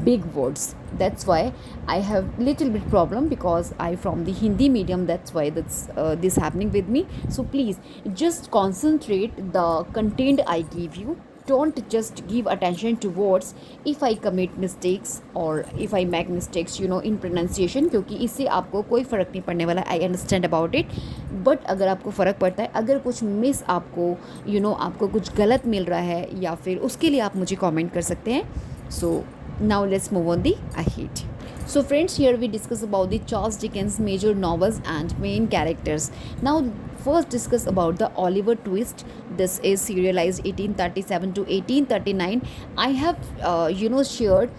big words. That's why I have little bit problem because I from the Hindi medium. That's why this happening with me. So please just concentrate the content I give you. Don't just give attention to words if I commit mistakes or if I make mistakes in pronunciation, क्योंकि इससे आपको कोई फ़र्क नहीं पड़ने वाला। I understand about it, but अगर आपको फ़र्क पड़ता है, अगर कुछ मिस आपको आपको कुछ गलत मिल रहा है या फिर उसके लिए आप मुझे कमेंट कर सकते हैं। सो now let's move on the ahead. So friends, here we discuss about the Charles Dickens major novels and main characters. Now first discuss about the Oliver Twist. This is serialized 1837 to 1839. I have shared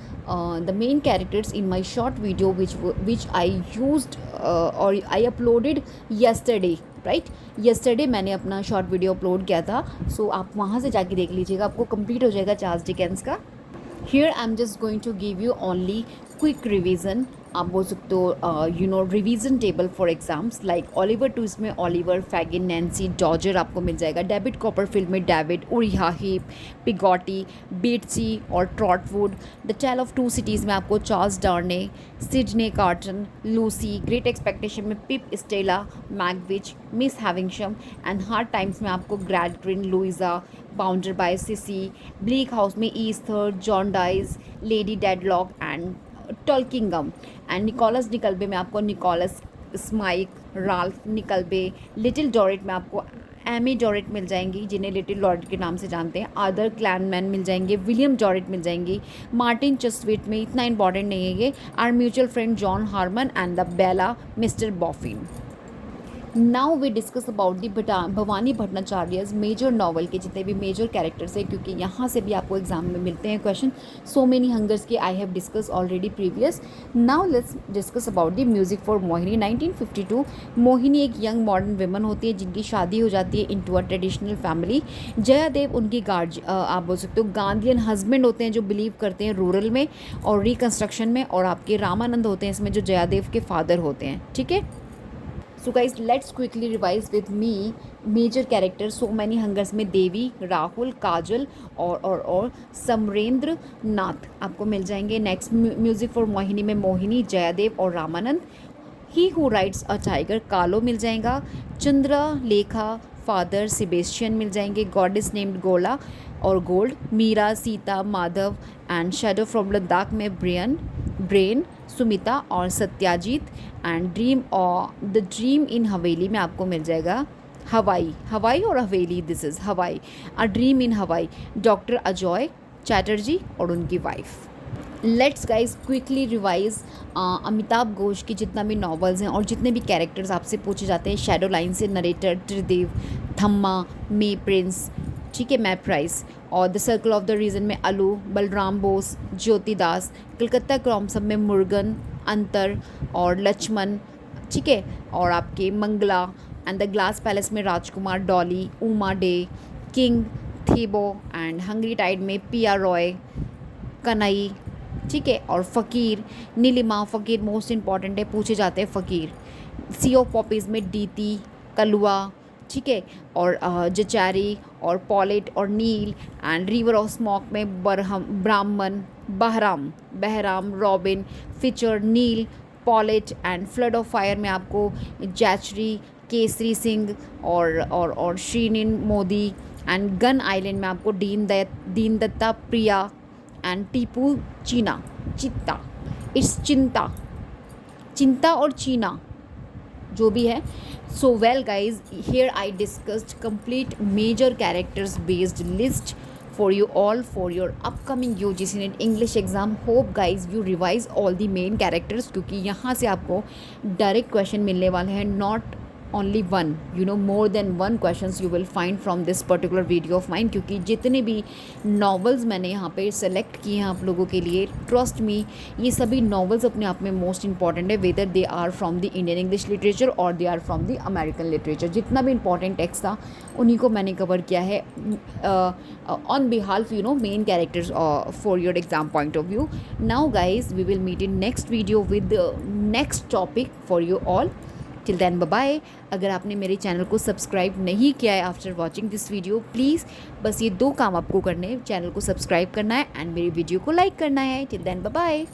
the main characters in my short video which I used or I uploaded yesterday. Right, yesterday मैंने अपना short video upload किया था, सो आप वहाँ से जाके देख लीजिएगा, आपको कंप्लीट हो जाएगा चार्ल्स डिकेंस का। Here I'm just going to give you only quick revision. आप बोल सकते हो revision table for exams like Oliver Twist में ओलिवर, फैगिन, नैन्सी, डॉजर आपको मिल जाएगा, डेविड कॉपरफील्ड में David, Uriah Heep, Peggotty, Betsey और Trotwood, the tale of two cities में आपको Charles Darnay, Sydney Carton, Lucie, great expectation में Pip, Estella, Magwitch, Miss Havisham, and hard times में आपको Gradgrind, Louisa, Bounderby Sissy, bleak house में Esther, John डाइज, lady Dedlock and Tulkinghorn, and Nicholas निकल्बे में आपको Nicholas स्माइक, Ralph निकल्बे, little डॉरेट में आपको Amy डॉरेट मिल जाएंगी जिन्हें लिटिल डॉरेट के नाम से जानते हैं, आदर क्लैनमैन मिल जाएंगे, विलियम डॉरेट मिल जाएंगी, मार्टिन चस्विट में इतना इंपॉर्टेंट नहीं है ये, our mutual friend John Harmon and the Bella Mr Boffin. Now we discuss about the Bhabani Bhattacharya's major novel के जितने भी मेजर कैरेक्टर्स हैं, क्योंकि यहाँ से भी आपको एग्जाम में मिलते हैं क्वेश्चन। सो मेनी हंगर्स के I have discuss already previous. Now let's discuss about the music for Mohini 1952। Mohini एक यंग मॉडर्न वुमन होती है जिनकी शादी हो जाती है इनटू अ ट्रेडिशनल फैमिली। जयादेव उनकी आप बोल सकते हो गांधीयन हस्बैंड होते हैं जो बिलीव करते हैं रूरल में और रिकन्स्ट्रक्शन में, और आपके रामानंद होते हैं इसमें जो जयादेव के फादर होते हैं, ठीक है। So guys let's quickly revise with me major character. So many hungers में देवी, राहुल, काजल और समरेंद्र नाथ आपको मिल जाएंगे। नेक्स्ट म्यूजिक फॉर मोहिनी में मोहिनी, जयादेव और Ramanand. He who rides a tiger कालो मिल जाएगा। चंद्रा लेखा फादर सेबेस्टियन मिल जाएंगे। गॉडेस नेम्ड गोला और gold. Meera, Sita, Madhav and shadow from Ladakh में ब्रेन, सुमिता और सत्याजीत। एंड ड्रीम और द ड्रीम इन हवेली में आपको मिल जाएगा हवाई और हवेली, दिस इज़ हवाई, अ ड्रीम इन हवाई, डॉक्टर अजय चैटर्जी और उनकी wife. Let's guys quickly revise Amitabh Ghosh की जितना भी नॉवेल्स हैं और जितने भी कैरेक्टर्स आपसे पूछे जाते हैं, शैडो लाइन से narrator Tridib, Thamma, May Price, ठीक है, मैप प्राइस, और the circle of the reason में अलू, बलराम बोस, ज्योति दास, कलकत्ता क्रॉम्सम में मुर्गन, अंतर और लक्ष्मण, ठीक है, और आपके Mangala, and the glass palace में Rajkumar, Dolly, Uma Dey, king, Thebaw, and hungry tide में पिया रॉय, कनई, ठीक है, और फ़कीर, नीलिमा, फ़कीर मोस्ट इंपॉर्टेंट है, पूछे जाते हैं फ़कीर, सी ऑफ पॉपीज़ में डीती, कलुआ, ठीक है, और जचारी और पॉलेट और Neel, and river of smoke में बरहम, ब्राह्मण, Bahram, Bahram, Robin, Fitcher, Neel, Paulette, and flood of fire में आपको जैचरी, केसरी सिंह और Shireen Modi, and gun island में आपको दीन दत्ता, प्रिया, एंड टीपू चीना, चित्ता, इट्स चिंता, चिंता और चीना जो भी है. So well guys, here I discussed complete major characters based list for you all for your upcoming UGC NET English exam. Hope guys you revise all the main characters क्योंकि यहाँ से आपको डायरेक्ट क्वेश्चन मिलने वाले हैं, not only one, you know, more than one questions you will find from this particular video of mine. क्योंकि जितने भी novels मैंने यहाँ पे select किए हैं आप लोगों के लिए, trust me, ये सभी novels अपने आप में most important है, whether they are from the Indian English literature or they are from the American literature. जितना भी important text था उन्हीं को मैंने cover किया है on behalf, you know, main characters for your exam point of view. Now guys, we will meet in next video with the next topic for you all. Till then bye bye. अगर आपने मेरे channel को subscribe नहीं किया है after watching this video, please बस ये 2 काम आपको करने हैं, चैनल को सब्सक्राइब करना है एंड मेरी वीडियो को लाइक करना है. Till then bye bye.